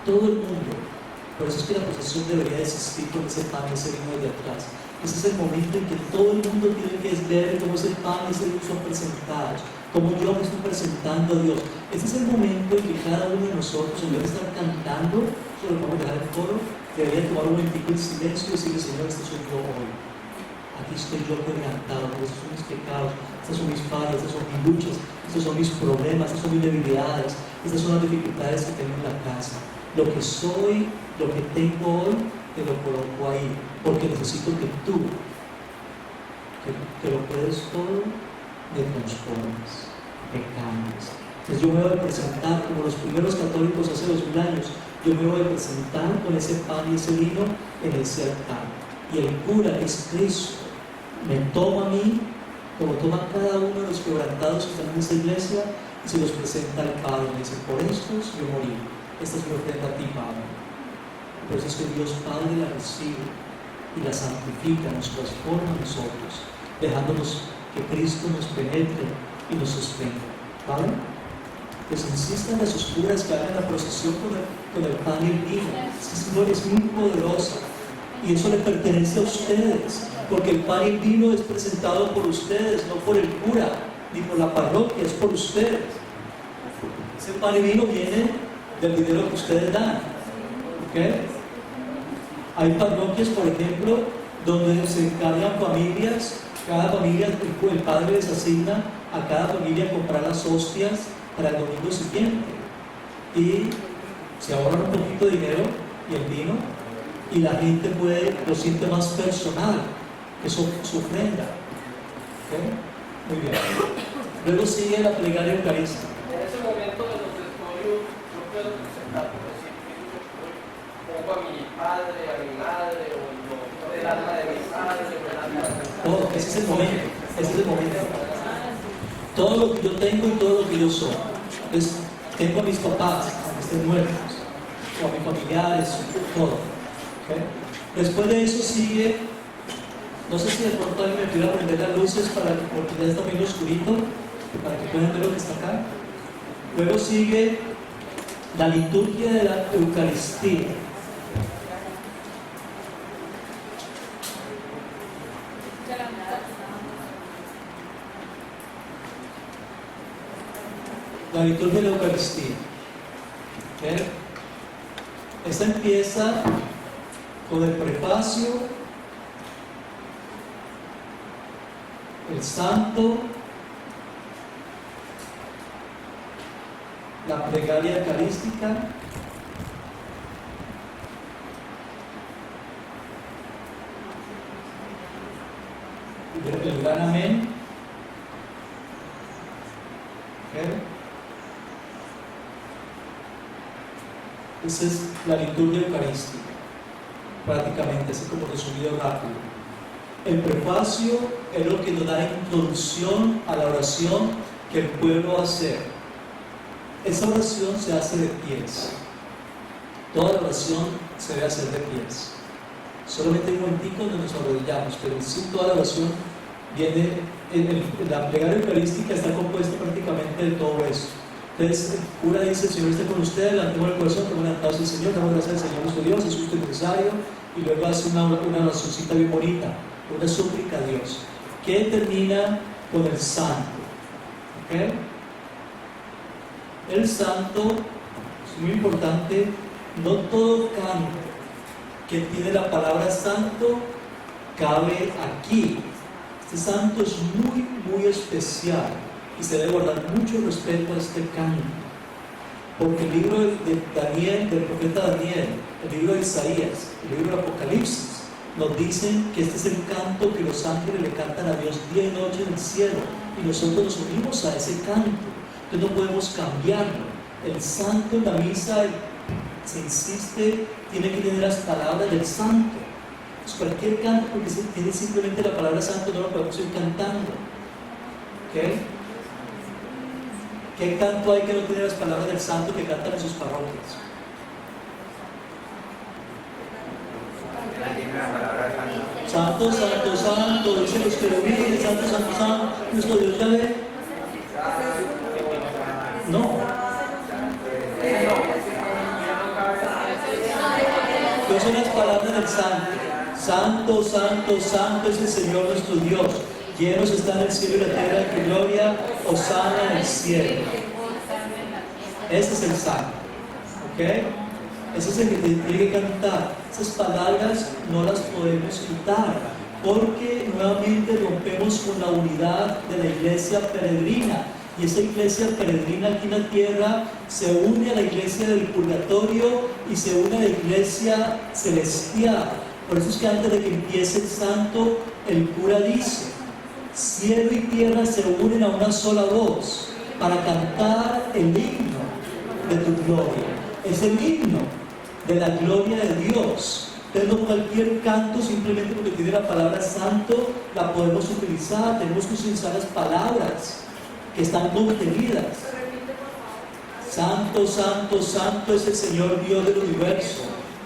todo el mundo. Por eso es que la procesión debería existir con ese pan y ese vino de atrás. Ese es el momento en que todo el mundo tiene que ver cómo ese pan y ese vino son presentados, como yo me estoy presentando a Dios. Este es el momento en que cada uno de nosotros, en vez de estar cantando, solo vamos a dejar el coro, debería tomar un momentico en silencio y decirle: Señor, este soy yo hoy. Aquí estoy yo quebrantado, estos son mis pecados, estas son mis fallas, estas son mis luchas, estos son mis problemas, estas son mis debilidades, estas son las dificultades que tengo en la casa. Lo que soy, lo que tengo hoy, te lo coloco ahí, porque necesito que tú, que lo puedes todo, me transformes, me cambies. Entonces yo me voy a presentar como los primeros católicos hace 2000 años, yo me voy a presentar con ese pan y ese vino en ese altar. Y el cura, que es Cristo, me toma a mí, como toma cada uno de los quebrantados que están en esa iglesia, y se los presenta al Padre. Me dice: por estos yo morí, esta es mi ofrenda a ti, Padre. Por eso es que Dios Padre la recibe y la santifica, nos transforma a nosotros, dejándonos que Cristo nos penetre y nos sostenga. ¿Vale? Pues insistan las oscuras que hagan la procesión con el pan y el vino. Es muy poderosa. Y eso le pertenece a ustedes, porque el pan y el vino es presentado por ustedes, no por el cura, ni por la parroquia, es por ustedes. Ese pan y vino viene del dinero que ustedes dan. ¿Ok? Hay parroquias, por ejemplo, donde se encargan familias, cada familia, el padre les asigna a cada familia comprar las hostias para el domingo siguiente. Y se ahorran un poquito de dinero y el vino, y la gente lo siente más personal, que su ofrenda. ¿Okay? Muy bien. Luego sigue la plegaria eucarística. En ese momento de los destorios, yo puedo presentar, por decir, que pongo a mi padre, a mi madre, o el alma de mi padre, o el alma de mi padre. Oh, ese es el momento. Ese es el momento. Todo lo que yo tengo y todo lo que yo soy. Entonces, tengo a mis papás, aunque estén muertos, o a mis familiares, todo. ¿Okay? Después de eso sigue, no sé si de pronto alguien me pudiera prender las luces porque ya está muy oscurito, para que puedan ver lo que está acá. Luego sigue la liturgia de la Eucaristía. La liturgia de la Eucaristía. ¿Okay? Esta empieza con el prefacio, el santo, la plegaria eucarística, el gran amén. ¿Okay? Esa es la liturgia eucarística, prácticamente, así como resumido rápido. El prefacio es lo que nos da introducción a la oración que el pueblo va a hacer. Esa oración se hace de pies. Toda la oración se debe hacer de pies. Solamente hay un momentico donde nos arrodillamos, pero en sí toda la oración viene, la plegaria eucarística está compuesta prácticamente de todo esto. Entonces el cura dice: el Señor esté con ustedes, levantemos el corazón, como levantados al Señor, damos gracias al Señor nuestro Dios, Jesús es necesario, y luego hace una oracióncita bien bonita, una súplica a Dios, que termina con el santo. ¿Okay? El santo es muy importante. No todo canto que tiene la palabra santo cabe aquí. Este santo es muy, muy especial y se debe guardar mucho respeto a este canto, porque el libro de Daniel, del profeta Daniel, el libro de Isaías, el libro de Apocalipsis, nos dicen que este es el canto que los ángeles le cantan a Dios día y noche en el cielo, y nosotros nos unimos a ese canto. Entonces no podemos cambiarlo. El santo en la misa se insiste, tiene que tener las palabras del santo. Pues cualquier canto, porque si tiene simplemente la palabra santo, no lo podemos ir cantando. ¿Ok? ¿Qué canto hay que no tiene las palabras del santo que cantan en sus parroquias? Santo, santo, santo, dicen los querubines, santo, santo, santo, nuestro Dios ya ve. No. ¿Qué son las palabras del santo? Santo, santo, santo es el Señor nuestro Dios. Llenos están el cielo y la tierra de tu gloria, hosana en el cielo. Ese es el santo. ¿Ok? Ese es el que tiene que cantar. Esas palabras no las podemos quitar, porque nuevamente rompemos con la unidad de la iglesia peregrina. Y esa iglesia peregrina aquí en la tierra se une a la iglesia del purgatorio y se une a la iglesia celestial. Por eso es que antes de que empiece el santo, el cura dice: cielo y tierra se unen a una sola voz para cantar el himno de tu gloria. Es el himno de la gloria de Dios. Entonces no cualquier canto, simplemente porque tiene la palabra santo, la podemos utilizar. Tenemos que utilizar las palabras que están contenidas. Santo, santo, santo es el Señor Dios del universo.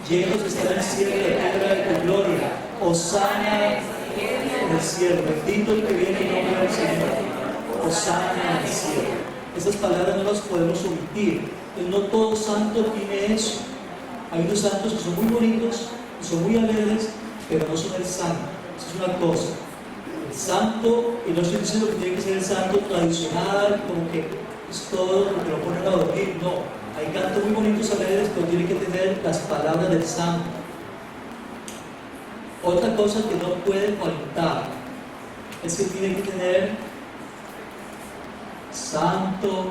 Llenos está el cielo y la tierra de tu gloria. Hosana en el cielo. Bendito el que viene en nombre del Señor. Hosana en el cielo. Esas palabras no las podemos omitir. Entonces no todo santo tiene eso. Hay unos santos que son muy bonitos, que son muy alegres, pero no son el santo. Eso es una cosa. El santo, y no estoy diciendo que tiene que ser el santo tradicional, como que es todo porque lo ponen a dormir. No. Hay cantos muy bonitos, alegres, pero tiene que tener las palabras del santo. Otra cosa que no puede faltar es que tiene que tener santo,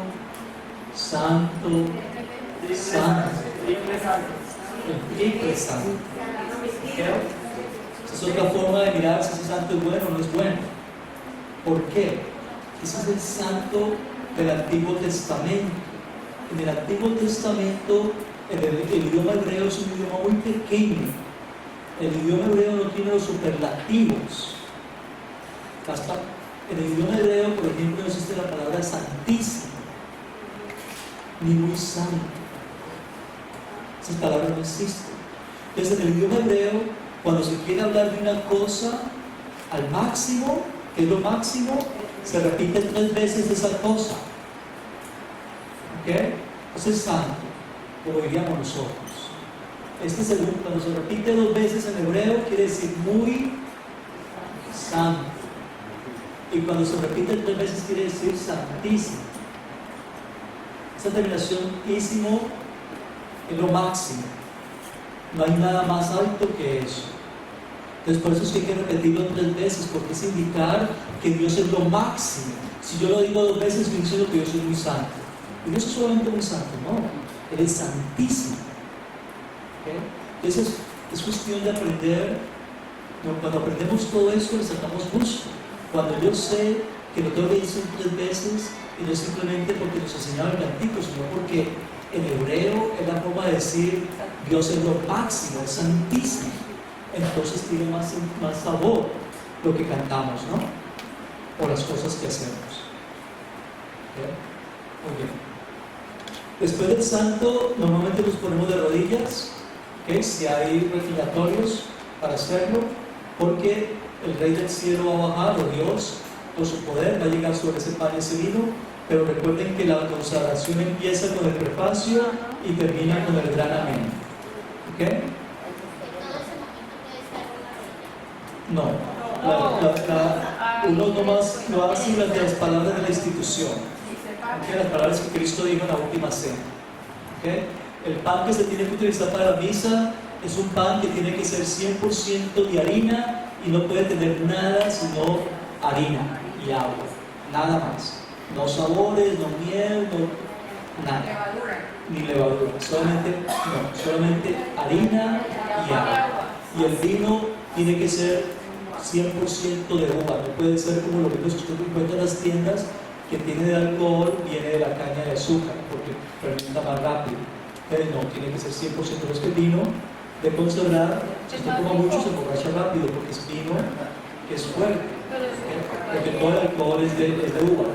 santo, santo. Triple santo. El triple santo. Esa es otra forma de mirar si ese santo es bueno o no es bueno. ¿Por qué? Ese es el santo del Antiguo Testamento. En el Antiguo Testamento, el idioma hebreo es un idioma muy pequeño. El idioma hebreo no tiene los superlativos. En el idioma hebreo, por ejemplo, no existe la palabra santísimo, ni muy santo. Esas palabras no existen. Entonces, en el idioma hebreo, cuando se quiere hablar de una cosa al máximo, que es lo máximo, se repite 3 veces esa cosa. ¿Ok? Ese es santo, como diríamos nosotros. Este segundo, cuando se repite 2 veces en hebreo, quiere decir muy santo. Y cuando se repite 3 veces, quiere decir santísimo. Esa terminación ísimo es lo máximo. No hay nada más alto que eso. Entonces, por eso es que hay que repetirlo 3 veces, porque es indicar que Dios es lo máximo. Si yo lo digo 2 veces, estoy diciendo que Dios es muy santo. Y no es solamente muy santo, no. Él es santísimo. ¿Okay? Entonces, es cuestión de aprender. Cuando aprendemos todo esto, le sacamos gusto. Cuando yo sé que lo tengo que decir 3 veces, y no simplemente porque nos enseñaron el cantico, sino porque en hebreo es la forma de decir Dios es lo máximo, es santísimo. Entonces tiene más sabor lo que cantamos, ¿no? O las cosas que hacemos. ¿Okay? Muy bien. Después del santo, normalmente nos ponemos de rodillas, ¿okay? Si hay refrigatorios para hacerlo, porque el Rey del Cielo va a bajar, o Dios, con su poder, va a llegar sobre ese pan y ese vino. Pero recuerden que la consagración empieza con el prefacio y termina con el gran amén. ¿Ok? No. Uno nomás lo hace las palabras de la institución. ¿Okay? Las palabras que Cristo dijo en la última cena. ¿Okay? El pan que se tiene que utilizar para la misa es un pan que tiene que ser 100% de harina y no puede tener nada sino harina y agua. Nada más. No sabores, no miel, no nada. Ni levadura. Solamente harina y agua. Y el vino tiene que ser 100% de uva. No puede ser como lo que usted encuentra en las tiendas, que tiene de alcohol, viene de la caña de azúcar, porque fermenta más rápido. No, tiene que ser 100%. No es que el vino de consagrar, si usted toma mucho se emborracha rápido porque es vino que es fuerte, ¿ok? Porque todo el alcohol es de uva,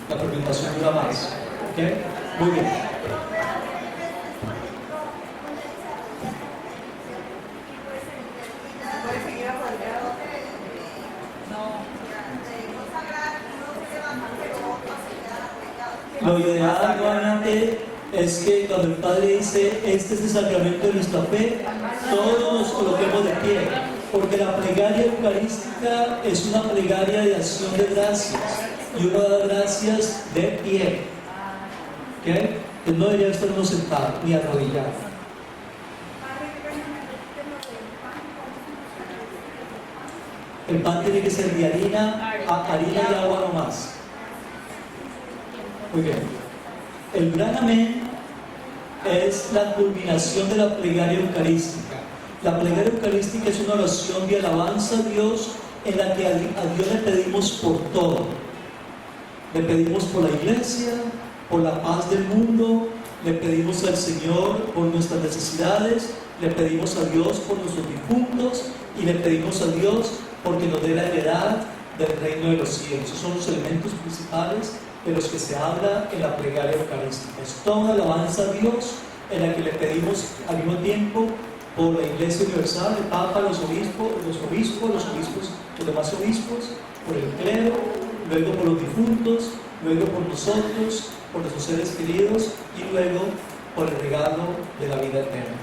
la fermentación dura más, ¿ok? Muy bien. Lo ideal nuevamente es que cuando el Padre dice, este es el sacramento de nuestra fe, todos nos coloquemos de pie, porque la plegaria eucarística es una plegaria de acción de gracias, y uno da gracias de pie, ¿ok? Entonces no debería estar uno sentado ni arrodillado. El pan tiene que ser de harina y agua no más. Muy bien. El gran amén es la culminación de la plegaria eucarística. La plegaria eucarística es una oración de alabanza a Dios en la que a Dios le pedimos por todo. Le pedimos por la iglesia, por la paz del mundo, le pedimos al Señor por nuestras necesidades, le pedimos a Dios por nuestros difuntos y le pedimos a Dios porque nos dé la heredad del reino de los cielos. Esos son los elementos principales de los que se habla en la plegaria eucarística. Es toda alabanza a Dios en la que le pedimos al mismo tiempo por la Iglesia Universal, el Papa, los obispos, los demás obispos, por el clero, luego por los difuntos, luego por nosotros, por nuestros seres queridos y luego por el regalo de la vida eterna.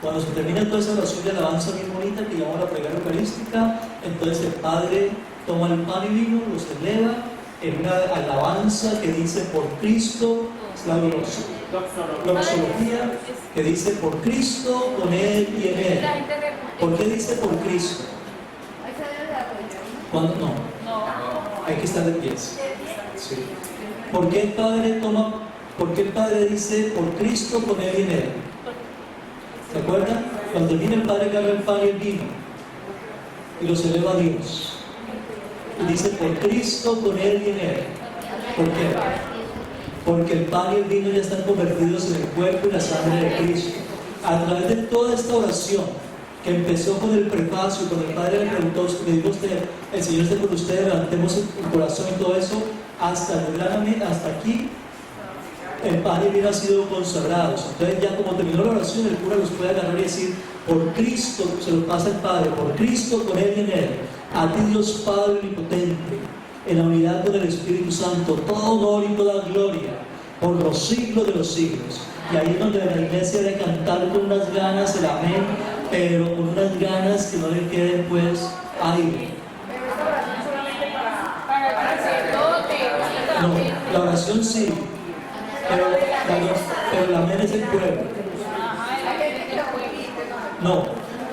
Cuando se termina toda esa oración de alabanza bien bonita que llamamos la plegaria eucarística, entonces el Padre toma el pan y vino, los eleva en una alabanza que dice por Cristo, es la doxología, que dice por Cristo, con Él y en Él. ¿Por qué dice por Cristo? ¿Cuándo? No. Hay que estar de pies. Sí. ¿Por qué el Padre dice por Cristo, con Él y en Él? ¿Se acuerdan? Cuando viene el Padre agarra el pan y el vino y los eleva a Dios. Y dice por Cristo, con Él y en Él. ¿Por qué? Porque el pan y el vino ya están convertidos en el cuerpo y la sangre de Cristo. A través de toda esta oración, que empezó con el prefacio, cuando el Padre le preguntó, le dijo a usted, el Señor esté con ustedes, levantemos el corazón y todo eso, hasta aquí, el pan y el vino han sido consagrados. Entonces ya como terminó la oración, el cura los puede agarrar y decir, por Cristo, se lo pasa el Padre, por Cristo, con Él y en Él, a ti Dios Padre omnipotente, en la unidad con el Espíritu Santo, todo honor y toda gloria, por los siglos de los siglos. Y ahí es donde la iglesia debe cantar con unas ganas el amén, pero con unas ganas que no le queden pues aire. No, la oración sí, pero el amén es el pueblo. No,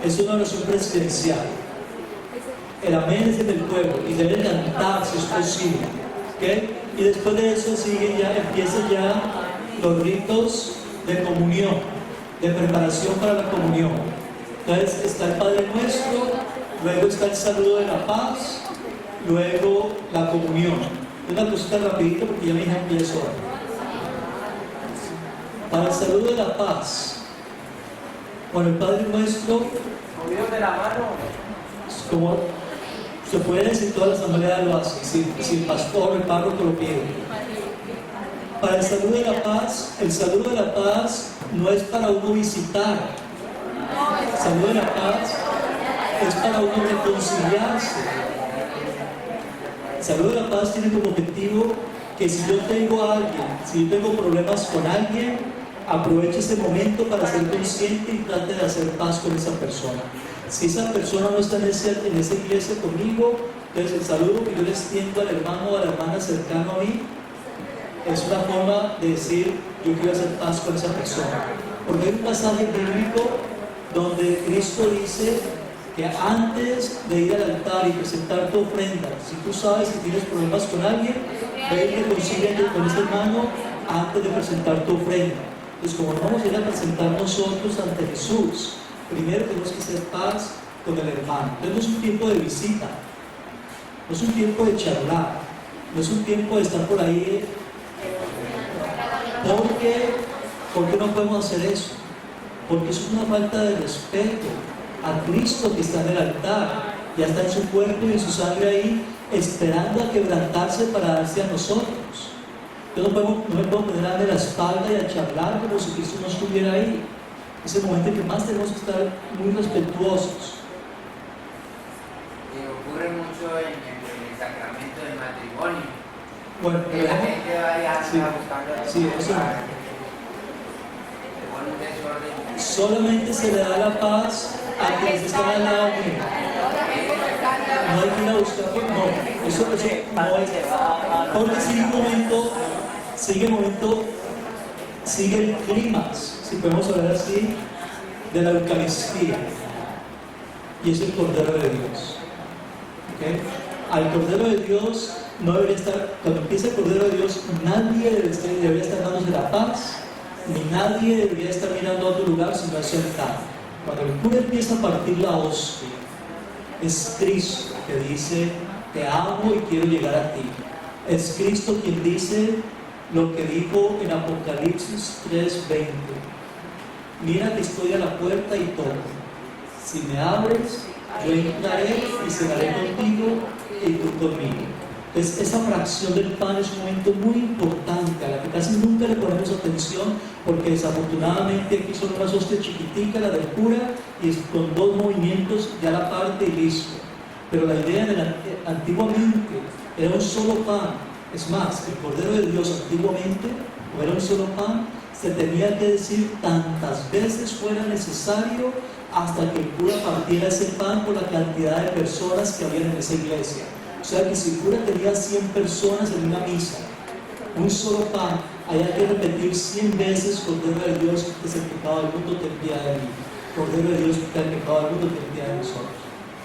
es una oración presidencial. El amén es el del pueblo y debe cantar si es posible. ¿Okay? Y después de eso empiezan ya los ritos de comunión, de preparación para la comunión. Entonces está el Padre Nuestro, luego está el saludo de la paz, luego la comunión. Una cosita rapidita porque ya mi hija empieza. Para el saludo de la paz, bueno, el Padre Nuestro, movidos de la mano, como se puede decir, toda la asamblea lo hace, si el pastor o el párroco lo pide. Para el saludo de la paz no es para uno visitar. El saludo de la paz es para uno reconciliarse. El saludo de la paz tiene como objetivo que si yo tengo a alguien, si yo tengo problemas con alguien, aproveche ese momento para ser consciente y trate de hacer paz con esa persona. Si esa persona no está en esa iglesia conmigo, entonces el saludo que yo le extiendo al hermano o a la hermana cercano a mí es una forma de decir, yo quiero hacer paz con esa persona. Porque hay un pasaje bíblico donde Cristo dice que antes de ir al altar y presentar tu ofrenda, si tú sabes que tienes problemas con alguien, ve y reconcíliate con ese hermano antes de presentar tu ofrenda. Entonces, como vamos a ir a presentar nosotros ante Jesús, primero tenemos que hacer paz con el hermano. Entonces no es un tiempo de visita, no es un tiempo de charlar, no es un tiempo de estar por ahí, porque ¿Por qué no podemos hacer eso? Porque eso es una falta de respeto a Cristo que está en el altar, ya está en su cuerpo y en su sangre ahí, esperando a quebrantarse para darse a nosotros. Yo no me puedo poner a darle la espalda y a charlar como si Cristo no estuviera ahí. Es el momento en que más tenemos que estar muy respetuosos. Ocurre mucho en el sacramento del matrimonio. Bueno, Que la gente vaya sí, buscando sí, eso no. con un desorden. Solamente se le da la paz a quienes están al lado mío. No hay que ir a buscar, no, eso no es. Porque sigue el clímax, si podemos hablar así, de la Eucaristía. Y es el Cordero de Dios. ¿Okay? Al Cordero de Dios no debería estar, cuando empieza el Cordero de Dios, nadie debería estar dándose la paz, ni nadie debería estar mirando a otro lugar sino hacia el altar. Cuando el cura empieza a partir la hostia, es Cristo que dice: te amo y quiero llegar a ti. Es Cristo quien dice lo que dijo en Apocalipsis 3:20: mira que estoy a la puerta y toco. Si me abres, yo entraré y cenaré contigo y tú conmigo. Entonces, esa fracción del pan es un momento muy importante a la que casi nunca le ponemos atención, porque desafortunadamente aquí son unas hostias chiquiticas, la del cura, y con 2 movimientos ya la parte y listo. Pero la idea antiguamente era un solo pan. Es más, el Cordero de Dios antiguamente, como era un solo pan, se tenía que decir tantas veces fuera necesario hasta que el cura partiera ese pan por la cantidad de personas que había en esa iglesia. O sea que si el cura tenía 100 personas en una misa, un solo pan, había que repetir 100 veces: Cordero de Dios, que es el pecado del mundo, ten piedad de mí. Cordero de Dios, que es el pecado del mundo, ten piedad de nosotros.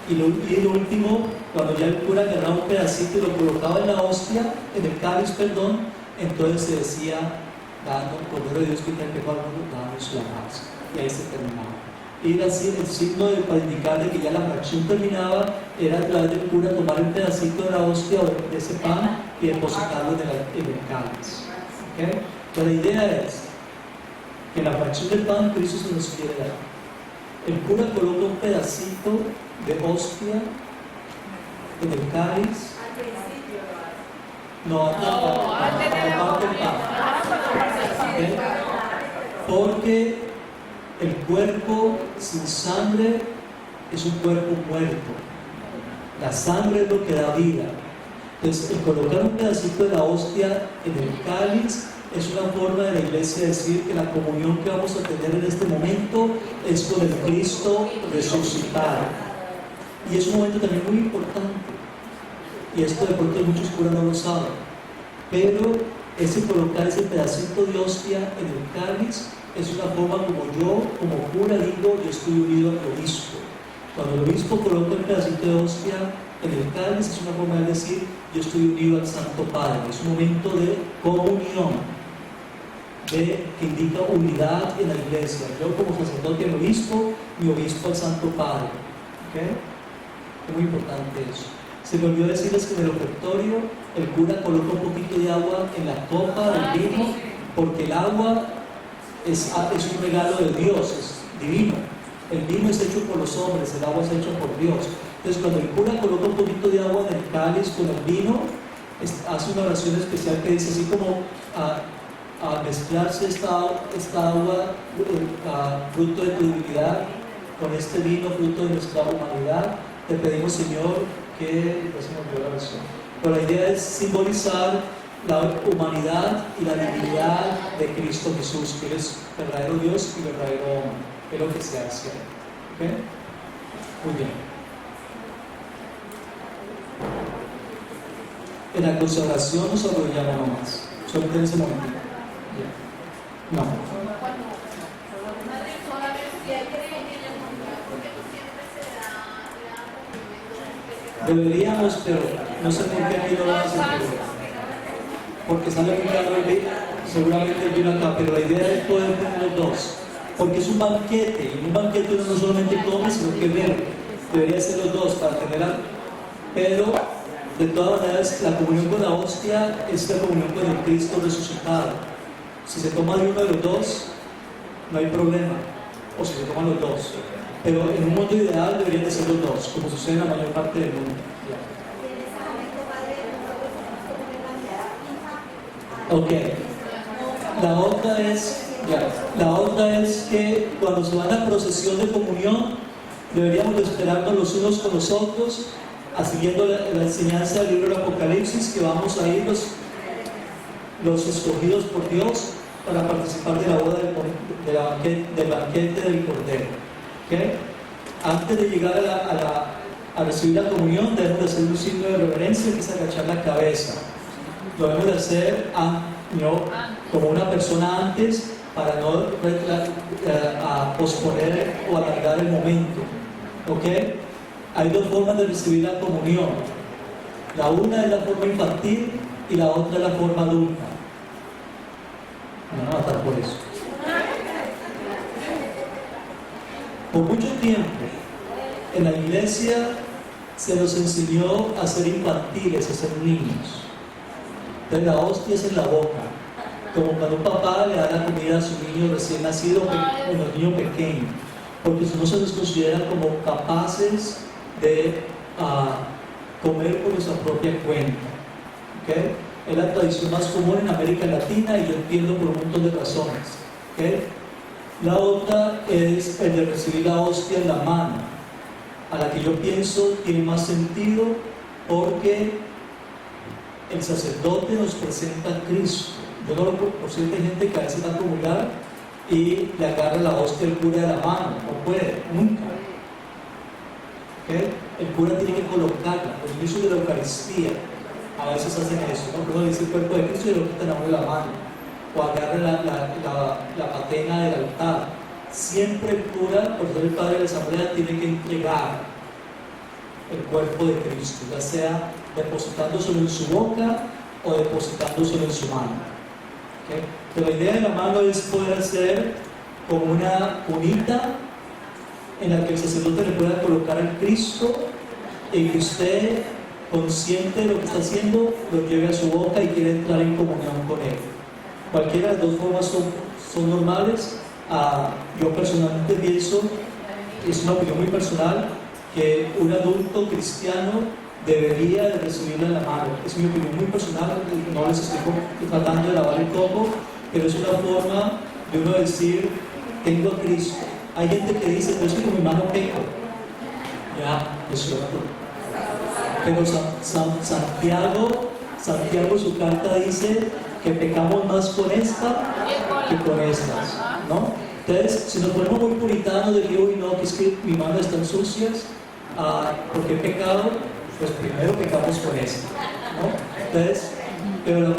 Y lo último, cuando ya el cura agarraba un pedacito y lo colocaba en la hostia, en el cáliz, perdón, entonces se decía: dando Cordero de Dios, que es el pecado del mundo, danos la paz. Y ahí se terminaba. Y así, el signo para indicar de que ya la fracción terminaba era a través del cura tomar un pedacito de la hostia o de ese pan y depositarlo en el cáliz. ¿Okay? Pero la idea es que en la fracción del pan Cristo se nos quiere dar. El cura coloca un pedacito de hostia en el cáliz. No, aparte del pan. ¿Okay? Porque el cuerpo sin sangre es un cuerpo muerto. La sangre es lo que da vida. Entonces, el colocar un pedacito de la hostia en el cáliz es una forma de la iglesia decir que la comunión que vamos a tener en este momento es con el Cristo resucitado. Y es un momento también muy importante. Y esto de pronto muchos curas no lo saben. Pero ese colocar ese pedacito de hostia en el cáliz es una forma como yo, como cura, digo: yo estoy unido al obispo. Cuando el obispo coloca el pedacito de hostia en el cáliz, es una forma de decir: yo estoy unido al Santo Padre. Es un momento de comunión, que indica unidad en la iglesia. Yo como sacerdote al obispo, mi obispo al Santo Padre. ¿Okay? Es muy importante eso. Se me olvidó decirles que en el ofertorio el cura coloca un poquito de agua en la copa del vino, porque el agua es un regalo de Dios, es divino. El vino es hecho por los hombres, el agua es hecha por Dios. Entonces, cuando el cura coloca un poquito de agua en el cáliz con el vino, hace una oración especial que dice así como: a mezclarse esta agua, fruto de tu divinidad, con este vino, fruto de nuestra humanidad. Te pedimos, Señor, que... ya se me olvidó la oración. Pero la idea es simbolizar la humanidad y la divinidad de Cristo Jesús, que es verdadero Dios y verdadero hombre. Es lo que se hace. ¿Okay? Muy bien. En la consagración nos arrodillamos nomás. Solo en ese momento. No. Deberíamos, pero no sé por qué aquí no lo hacen. Porque sale muy claro el vino, seguramente el vino acá, pero la idea es poder tener los dos. Porque es un banquete, y en un banquete uno no solamente come, sino que bebe. Debería ser los dos para tener pero de todas maneras la comunión con la hostia es la comunión con el Cristo resucitado. Si se toma de uno de los dos, no hay problema, o si se toman los dos. Pero en un mundo ideal deberían de ser los dos, como sucede en la mayor parte del mundo. Ok. La otra es que cuando se va a la procesión de comunión, deberíamos de esperarnos los unos con los otros, siguiendo la enseñanza del libro del Apocalipsis, que vamos a ir los escogidos por Dios para participar de la boda del banquete del Cordero. ¿Okay? Antes de llegar a recibir la comunión, debemos de hacer un signo de reverencia, que es agachar la cabeza. Lo debemos de hacer como una persona antes, para no posponer o alargar el momento. ¿Okay? Hay dos formas de recibir la comunión. La una es la forma infantil y la otra es la forma adulta. Me van a matar por eso. Por mucho tiempo en la iglesia se nos enseñó a ser infantiles, a ser niños. Entonces la hostia es en la boca, como cuando un papá le da la comida a su niño recién nacido o a los niños pequeños, porque no se nos considera como capaces de comer por nuestra propia cuenta. ¿Okay? Es la tradición más común en América Latina y yo entiendo por un montón de razones. ¿Okay? La otra es el de recibir la hostia en la mano, a la que yo pienso tiene más sentido porque el sacerdote nos presenta a Cristo. Yo no lo puedo, por cierto, hay gente que a veces va a comulgar y le agarra la hostia al cura de la mano, no puede, nunca. ¿Okay? El cura tiene que colocarla, los inicios de la Eucaristía a veces hacen eso, ¿no? Uno dice el cuerpo de Cristo y lo quitan a uno de la mano, o agarra la patena del altar. Siempre el cura, por ser el padre de la asamblea, tiene que entregar el cuerpo de Cristo, ya sea depositándoselo en su boca o depositándoselo en su mano. ¿Okay? Pero la idea de la mano es poder hacer como una cunita en la que el sacerdote le pueda colocar al Cristo y que usted, consciente de lo que está haciendo, lo lleve a su boca y quiere entrar en comunión con él. Cualquiera de las dos formas son normales. Yo personalmente pienso, es una opinión muy personal, que un adulto cristiano debería de recibirla en la mano. Es mi opinión muy personal, no les estoy tratando de lavar el coco, pero es una forma de uno decir, tengo a Cristo. Hay gente que dice, pero es que con mi mano peco. Ya, es cierto. Pero Santiago su carta dice que pecamos más con esta que con estas, ¿no? Entonces, si nos ponemos muy puritanos de que hoy no, que es que mi mano están sucias, porque he pecado, pues primero pecamos con esta, ¿no? Entonces, pero la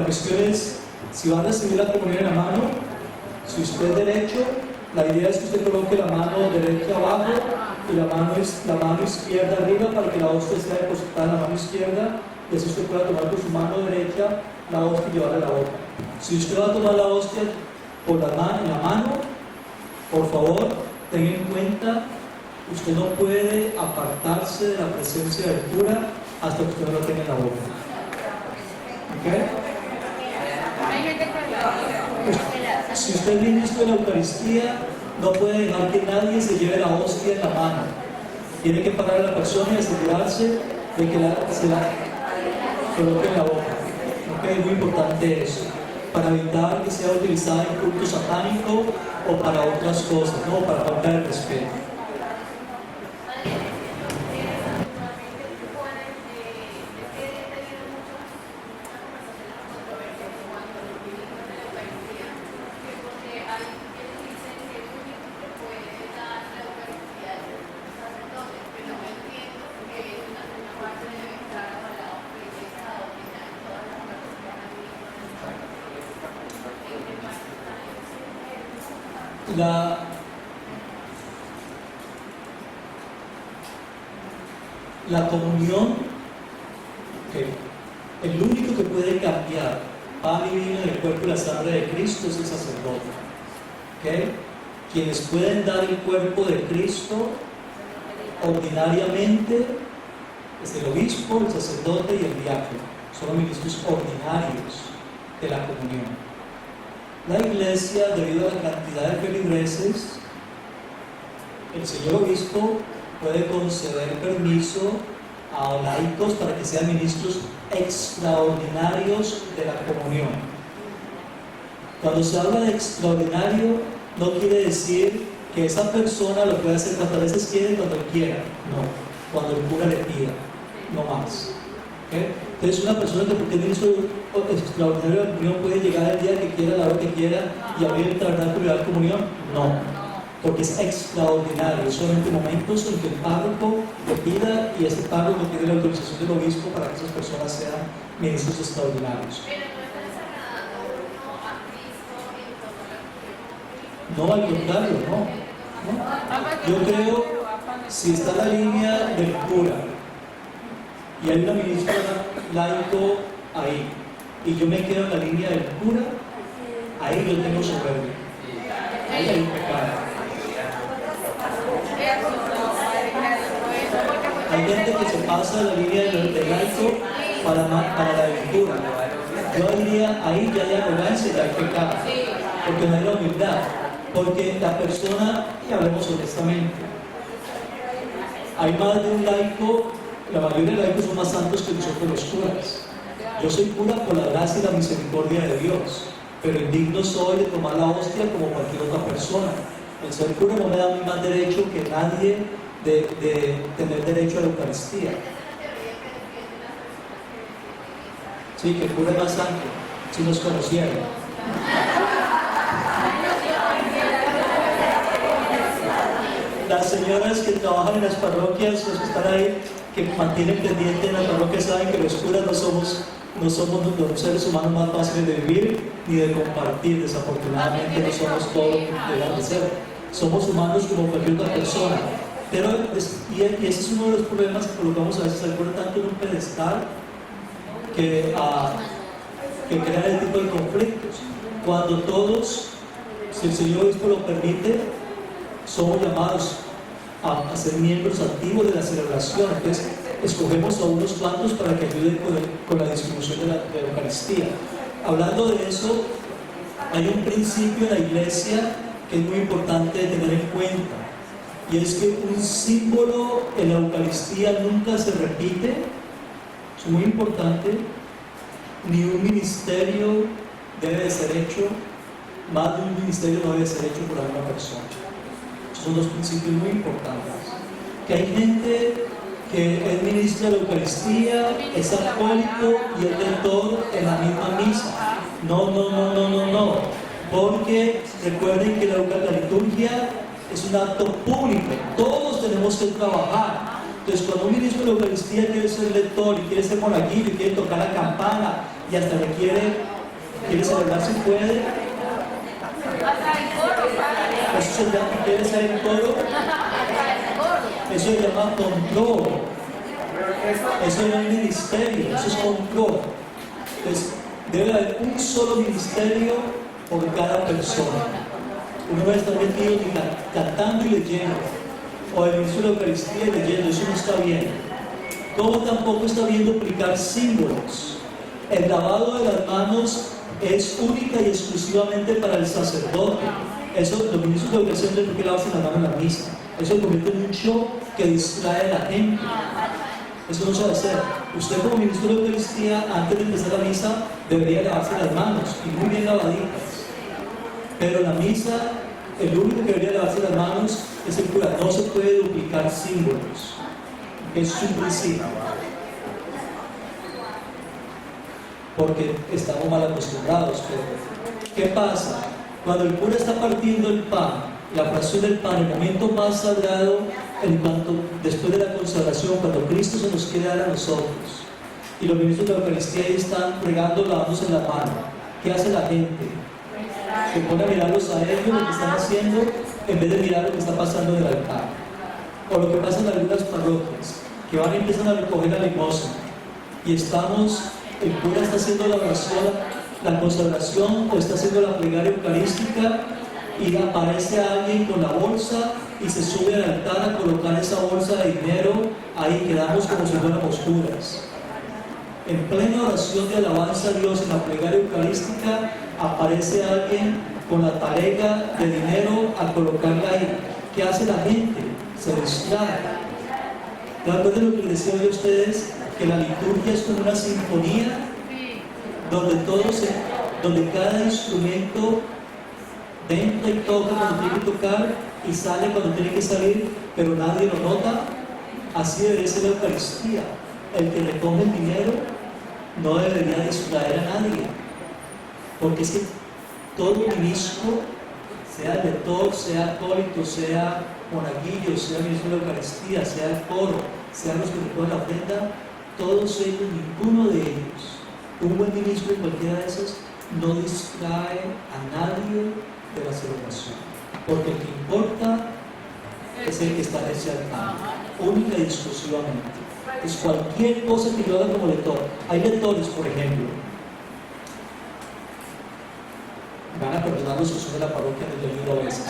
cuestión es, si va a recibir la comunión en la mano, si usted es derecho, la idea es que usted coloque la mano derecha abajo y la mano izquierda arriba para que la hostia sea depositada en la mano izquierda, y así usted pueda tomar con su mano derecha la hostia y llevarla a la boca. Si usted va a tomar la hostia en la mano, por favor, tenga en cuenta, usted no puede apartarse de la presencia del cura hasta que usted no lo tenga en la boca. ¿Ok? Si usted es ministro de la Eucaristía, no puede dejar que nadie se lleve la hostia en la mano. Tiene que parar a la persona y asegurarse de que se la coloque en la boca. ¿Okay? Es muy importante eso, para evitar que sea utilizada en culto satánico o para otras cosas, ¿no? Para falta de respeto. La comunión, okay, el único que puede cambiar pan y vino en el cuerpo y la sangre de Cristo es el sacerdote. Okay. Quienes pueden dar el cuerpo de Cristo ordinariamente es el obispo, el sacerdote y el diácono. Son los ministros ordinarios de la comunión. La iglesia, debido a la cantidad de feligreses, el señor obispo puede conceder permiso a laicos para que sean ministros extraordinarios de la comunión. Cuando se habla de extraordinario, no quiere decir que esa persona lo puede hacer cuantas veces quiere, cuando quiera. No, cuando el cura le pida, no más. ¿Okay? Entonces, una persona que porque es ministro extraordinario de la comunión puede llegar el día que quiera, a la hora que quiera y abrir el tabernáculo y dar comunión. No. Porque es extraordinario, solamente momentos en que el párroco le pida y ese párroco tiene la autorización del obispo para que esas personas sean ministros extraordinarios. Pero no está desagradando uno a Cristo en todo la No, al contrario, no. Yo creo, si está en la línea del cura y hay una ministra laico ahí y yo me quedo en la línea del cura, ahí yo tengo soberbia, ahí hay pecado. Hay gente que se pasa la línea del laico para la del cura. Yo diría, ahí ya hay arrogancia, ya hay pecado, porque no hay la humildad, porque la persona, y hablemos honestamente, hay más de un laico, la mayoría de laicos son más santos que nosotros los curas. Yo soy cura por la gracia y la misericordia de Dios, pero indigno soy de tomar la hostia como cualquier otra persona. El ser cura no me da a mí más derecho que nadie de tener derecho a la Eucaristía. Sí, que el cura es más santo, si nos conocieran. Las señoras que trabajan en las parroquias, los que están ahí, que mantienen pendiente en las parroquias, saben que los curas no somos los seres humanos más fáciles de vivir ni de compartir. Desafortunadamente no somos todo lo que debemos de ser. Somos humanos como cualquier otra persona. Pero, y ese es uno de los problemas que colocamos a veces al cura tanto en un pedestal que crean el tipo de conflictos. Cuando todos, si el Señor obispo lo permite, somos llamados a ser miembros activos de la celebración. Entonces, escogemos a unos cuantos para que ayuden con la distribución de la Eucaristía. Hablando de eso, hay un principio en la Iglesia que es muy importante de tener en cuenta, y es que un símbolo en la Eucaristía nunca se repite. Es muy importante. Ni un ministerio debe de ser hecho, más de un ministerio no debe ser hecho por alguna persona. Esos son dos principios muy importantes. Que hay gente que es ministro de la Eucaristía, es alcohólico y es lector en la misma misa. No. Porque recuerden que la liturgia es un acto público. Todos tenemos que trabajar. Entonces, cuando un ministro de la Eucaristía quiere ser lector y quiere ser monaguillo y quiere tocar la campana y hasta le quiere celebrar si puede, eso se llama, quiere ser el coro, eso se llama control. Eso no es ministerio, eso es control. Entonces, debe haber un solo ministerio por cada persona. Uno va a estar metido cantando y leyendo, o el ministro de la Eucaristía y leyendo, eso no está bien. Como tampoco está bien duplicar símbolos. El lavado de las manos es única y exclusivamente para el sacerdote. Eso, los ministros de la Eucaristía no tienen lavarse las manos en la misa. Eso se convierte en un show que distrae a la gente. Eso no se va a hacer. Usted como ministro de la Eucaristía, antes de empezar la misa, debería lavarse las manos, y muy bien lavaditas. Pero en la misa, el único que debería lavarse las manos es el cura. No se puede duplicar símbolos. Eso es un principio. Porque estamos mal acostumbrados. Pero, ¿qué pasa? Cuando el cura está partiendo el pan, la fracción del pan, el momento más sagrado, en cuanto después de la consagración, cuando Cristo se nos quiere dar a nosotros, y los ministros de la Eucaristía ahí están pregando, lavándose la mano, ¿qué hace la gente? Se pone a mirarlos a ellos, lo que están haciendo, en vez de mirar lo que está pasando en el altar. O lo que pasa en algunas parroquias, que van y empiezan a recoger la limosna, y el cura está haciendo la oración, la consagración, o está haciendo la plegaria eucarística, y aparece alguien con la bolsa y se sube al altar a colocar esa bolsa de dinero. Ahí quedamos como si fuéramos curas. En plena oración de alabanza a Dios, en la plegaria eucarística, aparece alguien con la talega de dinero a colocarla ahí. ¿Qué hace la gente? Se distrae. ¿De acuerdo lo que les decía hoy a ustedes? Que la liturgia es como una sinfonía donde cada instrumento entra y toca cuando tiene que tocar y sale cuando tiene que salir, pero nadie lo nota. Así debe ser la Eucaristía. El que recoge el dinero no debería distraer a nadie, porque es que todo ministro, sea el lector, sea acólito, sea monaguillo, sea ministro de la Eucaristía, sea el coro, sean los que recogen la ofrenda, todos ellos, ninguno de ellos, un buen ministro en cualquiera de esos, no distrae a nadie de la celebración, porque el que importa es el que está en ese altar, única y exclusivamente. Es cualquier cosa que yo haga como lector. Hay lectores, por ejemplo, van a perdonar los que son de la parroquia del libro a veces,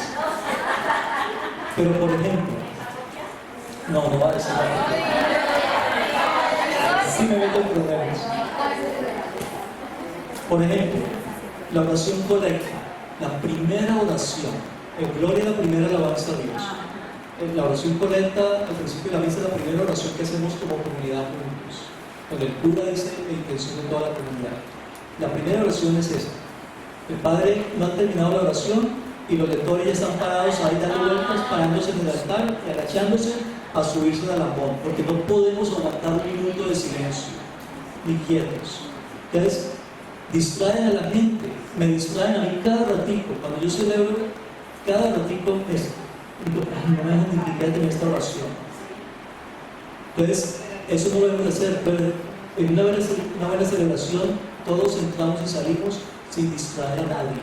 pero por ejemplo, no va a decir nada. Sí me meto en problemas. Por ejemplo, la oración colecta, la primera oración, en gloria a la primera alabanza a Dios. La oración colecta, al principio de la misa, es la primera oración que hacemos como comunidad juntos, donde el cura dice la intención de toda la comunidad. La primera oración es esa. El padre no ha terminado la oración y los lectores ya están parados ahí dando vueltas, parándose en el altar y agachándose a subirse al ambón, porque no podemos aguantar un minuto de silencio, ni quietos. Entonces, distraen a la gente, me distraen a mí cada ratico. Cuando yo celebro, cada ratico no me dejan ni siquiera tener esta oración. Entonces, eso no lo debemos hacer, pero en una buena celebración todos entramos y salimos sin distraer a nadie,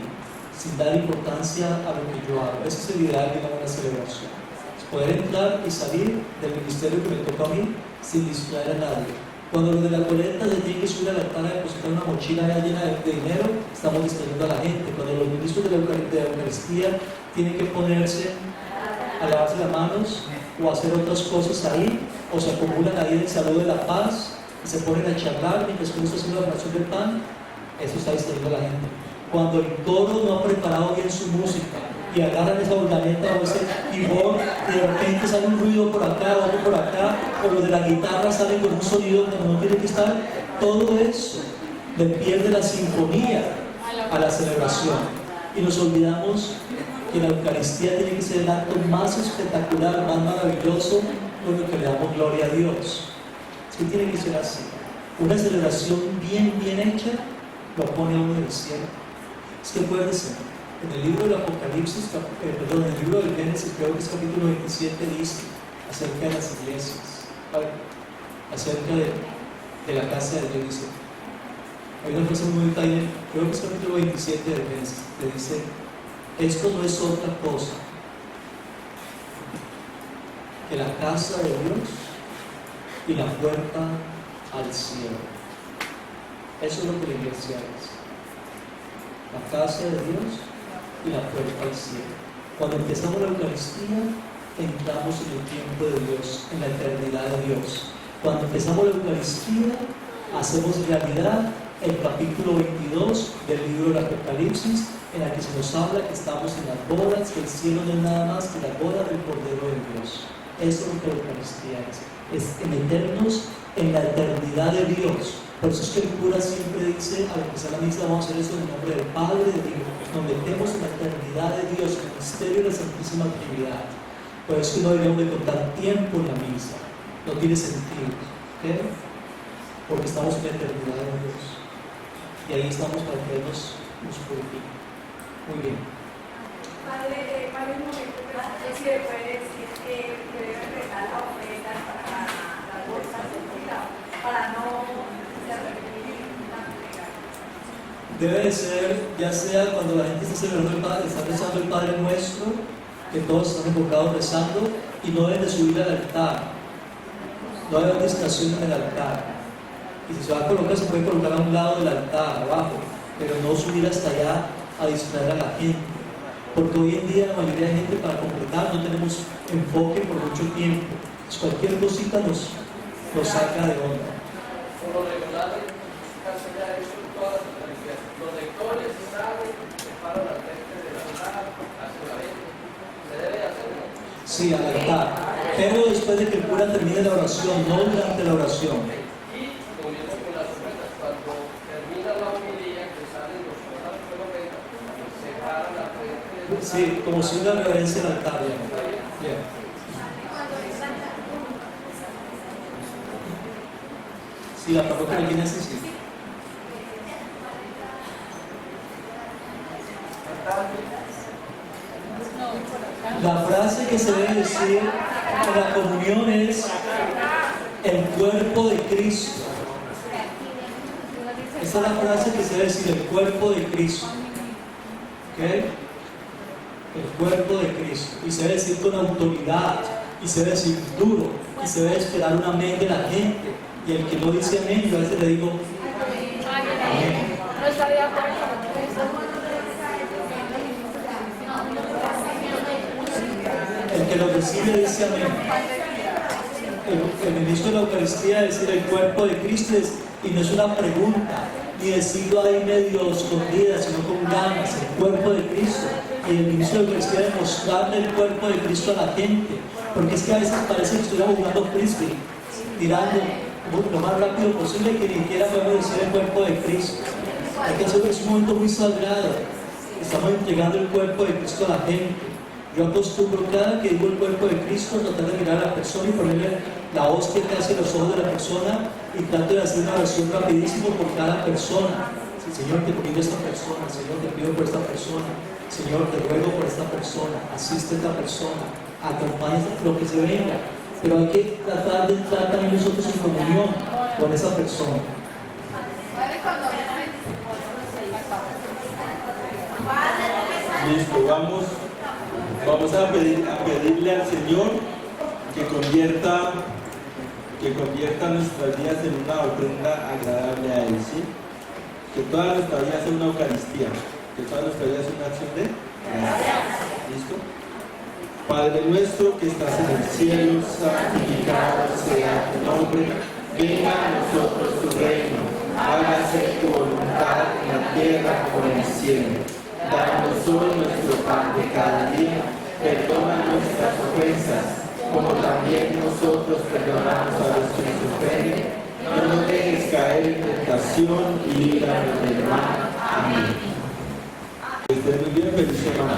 sin dar importancia a lo que yo hago. Ese es el ideal de una buena celebración. Es poder entrar y salir del ministerio que me tocó a mí sin distraer a nadie. Cuando los de la colecta se tienen que subir al altar a depositar una mochila llena de dinero, estamos distrayendo a la gente. Cuando los ministros de la Eucaristía tienen que ponerse a lavarse las manos o hacer otras cosas ahí, o se acumulan ahí en el saludo de la paz y se ponen a charlar mientras uno está haciendo la oración del pan, eso está distrayendo a la gente. Cuando el coro no ha preparado bien su música y agarran esa organeta o ese timón y de repente sale un ruido por acá, otro por acá, o los de la guitarra salen con un sonido que no tiene que estar, todo eso le pierde la sinfonía a la celebración y nos olvidamos que la Eucaristía tiene que ser el acto más espectacular, más maravilloso, con lo que le damos gloria a Dios. Es que tiene que ser así. Una celebración bien hecha lo pone a uno en el cielo. Es que acuérdense, en el libro del Apocalipsis, en el libro del Génesis, creo que es capítulo 27, dice acerca de las iglesias, acerca de la casa de Dios. Dice, hay una frase muy detalle, creo que es capítulo 27 del Génesis, que dice: esto no es otra cosa que la casa de Dios y la puerta al cielo. Eso es lo que la iglesia es. La casa de Dios y la puerta al cielo. Cuando empezamos la Eucaristía, entramos en el tiempo de Dios, en la eternidad de Dios. Cuando empezamos la Eucaristía, hacemos realidad el capítulo 22 del libro del Apocalipsis, en la que se nos habla que estamos en las bodas, que el cielo no es nada más que la boda del Cordero de Dios. Eso es lo que la Eucaristía es meternos en la eternidad de Dios. Por eso es que el cura siempre dice, al empezar la misa, vamos a hacer eso en el nombre del Padre, del Hijo. Nos metemos en la eternidad de Dios, en el misterio de la Santísima Trinidad. Por eso no debemos de contar tiempo en la misa. No tiene sentido. ¿Okay? Porque estamos en la eternidad de Dios. Y ahí estamos para que Él nos purifique. Muy bien. Padre, un momento, es que puede decir que debe rezar la ofrenda para las bolsas de cuidado, para no repetir una entrega. Debe de ser, ya sea cuando la gente está celebrando el Padre, está rezando el Padre Nuestro, que todos están enfocados rezando, y no deben de subir al altar. No debe haber distracción en el altar. Y si se va a colocar, se puede colocar a un lado del altar, abajo, pero no subir hasta allá a distraer a la gente. Porque hoy en día la mayoría de gente, para completar, no tenemos enfoque por mucho tiempo. Pues cualquier cosita nos saca de onda. por lo regular casi ya eso en todas las Eucaristías. Los lectores saben, se paran al frente del altar, hacen la venta. Se debe hacer, ¿no? Sí, al altar. Pero después de que el cura termine la oración, no durante la oración. Y lo mismo con las ofrendas, cuando termina la homilía, que salen los corales de la ofrenda, se paran al frente del altar. Sí, como si una reverencia al altar. Bien. Sí, la parroquia de Guinness, sí. La frase que se debe decir en la comunión es el cuerpo de Cristo. Esa es la frase que se debe decir, el cuerpo de Cristo. ¿Ok? El cuerpo de Cristo. Y se debe decir con autoridad, y se debe decir duro, y se debe esperar un amén de la gente. Y el que no dice amén, yo a veces le digo amén. No está de acuerdo con eso. El que lo recibe dice amén. El ministro de la Eucaristía es decir el cuerpo de Cristo y no es una pregunta, ni decirlo ahí medio escondida, sino con ganas, el cuerpo de Cristo. Y el ministro de la Eucaristía debe mostrarle el cuerpo de Cristo a la gente, porque es que a veces parece que estuviéramos jugando frisbee, tirando lo más rápido posible que ni siquiera podemos decir el cuerpo de Cristo. Hay que hacer, es un momento muy sagrado. Estamos entregando el cuerpo de Cristo a la gente. Yo acostumbro cada que digo el cuerpo de Cristo tratar de mirar a la persona y ponerle la hostia casi en los ojos de la persona y trato de hacer una oración rapidísimo por cada persona. Sí, Señor, te pido esta persona, Señor, te pido por esta persona, Señor, te ruego por esta persona, asiste a esta persona, acompaña lo que se venga. Pero hay que tratar de entrar también nosotros en comunión con esa persona. Listo, vamos a pedirle al Señor que convierta nuestras vidas en una ofrenda agradable a Él, ¿sí? Que toda nuestra vida sea una Eucaristía, que toda nuestra vida sea una acción de gracias. ¿Listo? Padre nuestro que estás en el cielo, santificado sea tu nombre, venga a nosotros tu reino, hágase tu voluntad en la tierra como en el cielo. Danos hoy nuestro pan de cada día, perdona nuestras ofensas, como también nosotros perdonamos a los que nos ofenden. No nos dejes caer en tentación y líbranos del mal. Amén. Que estén muy bien, feliz semana.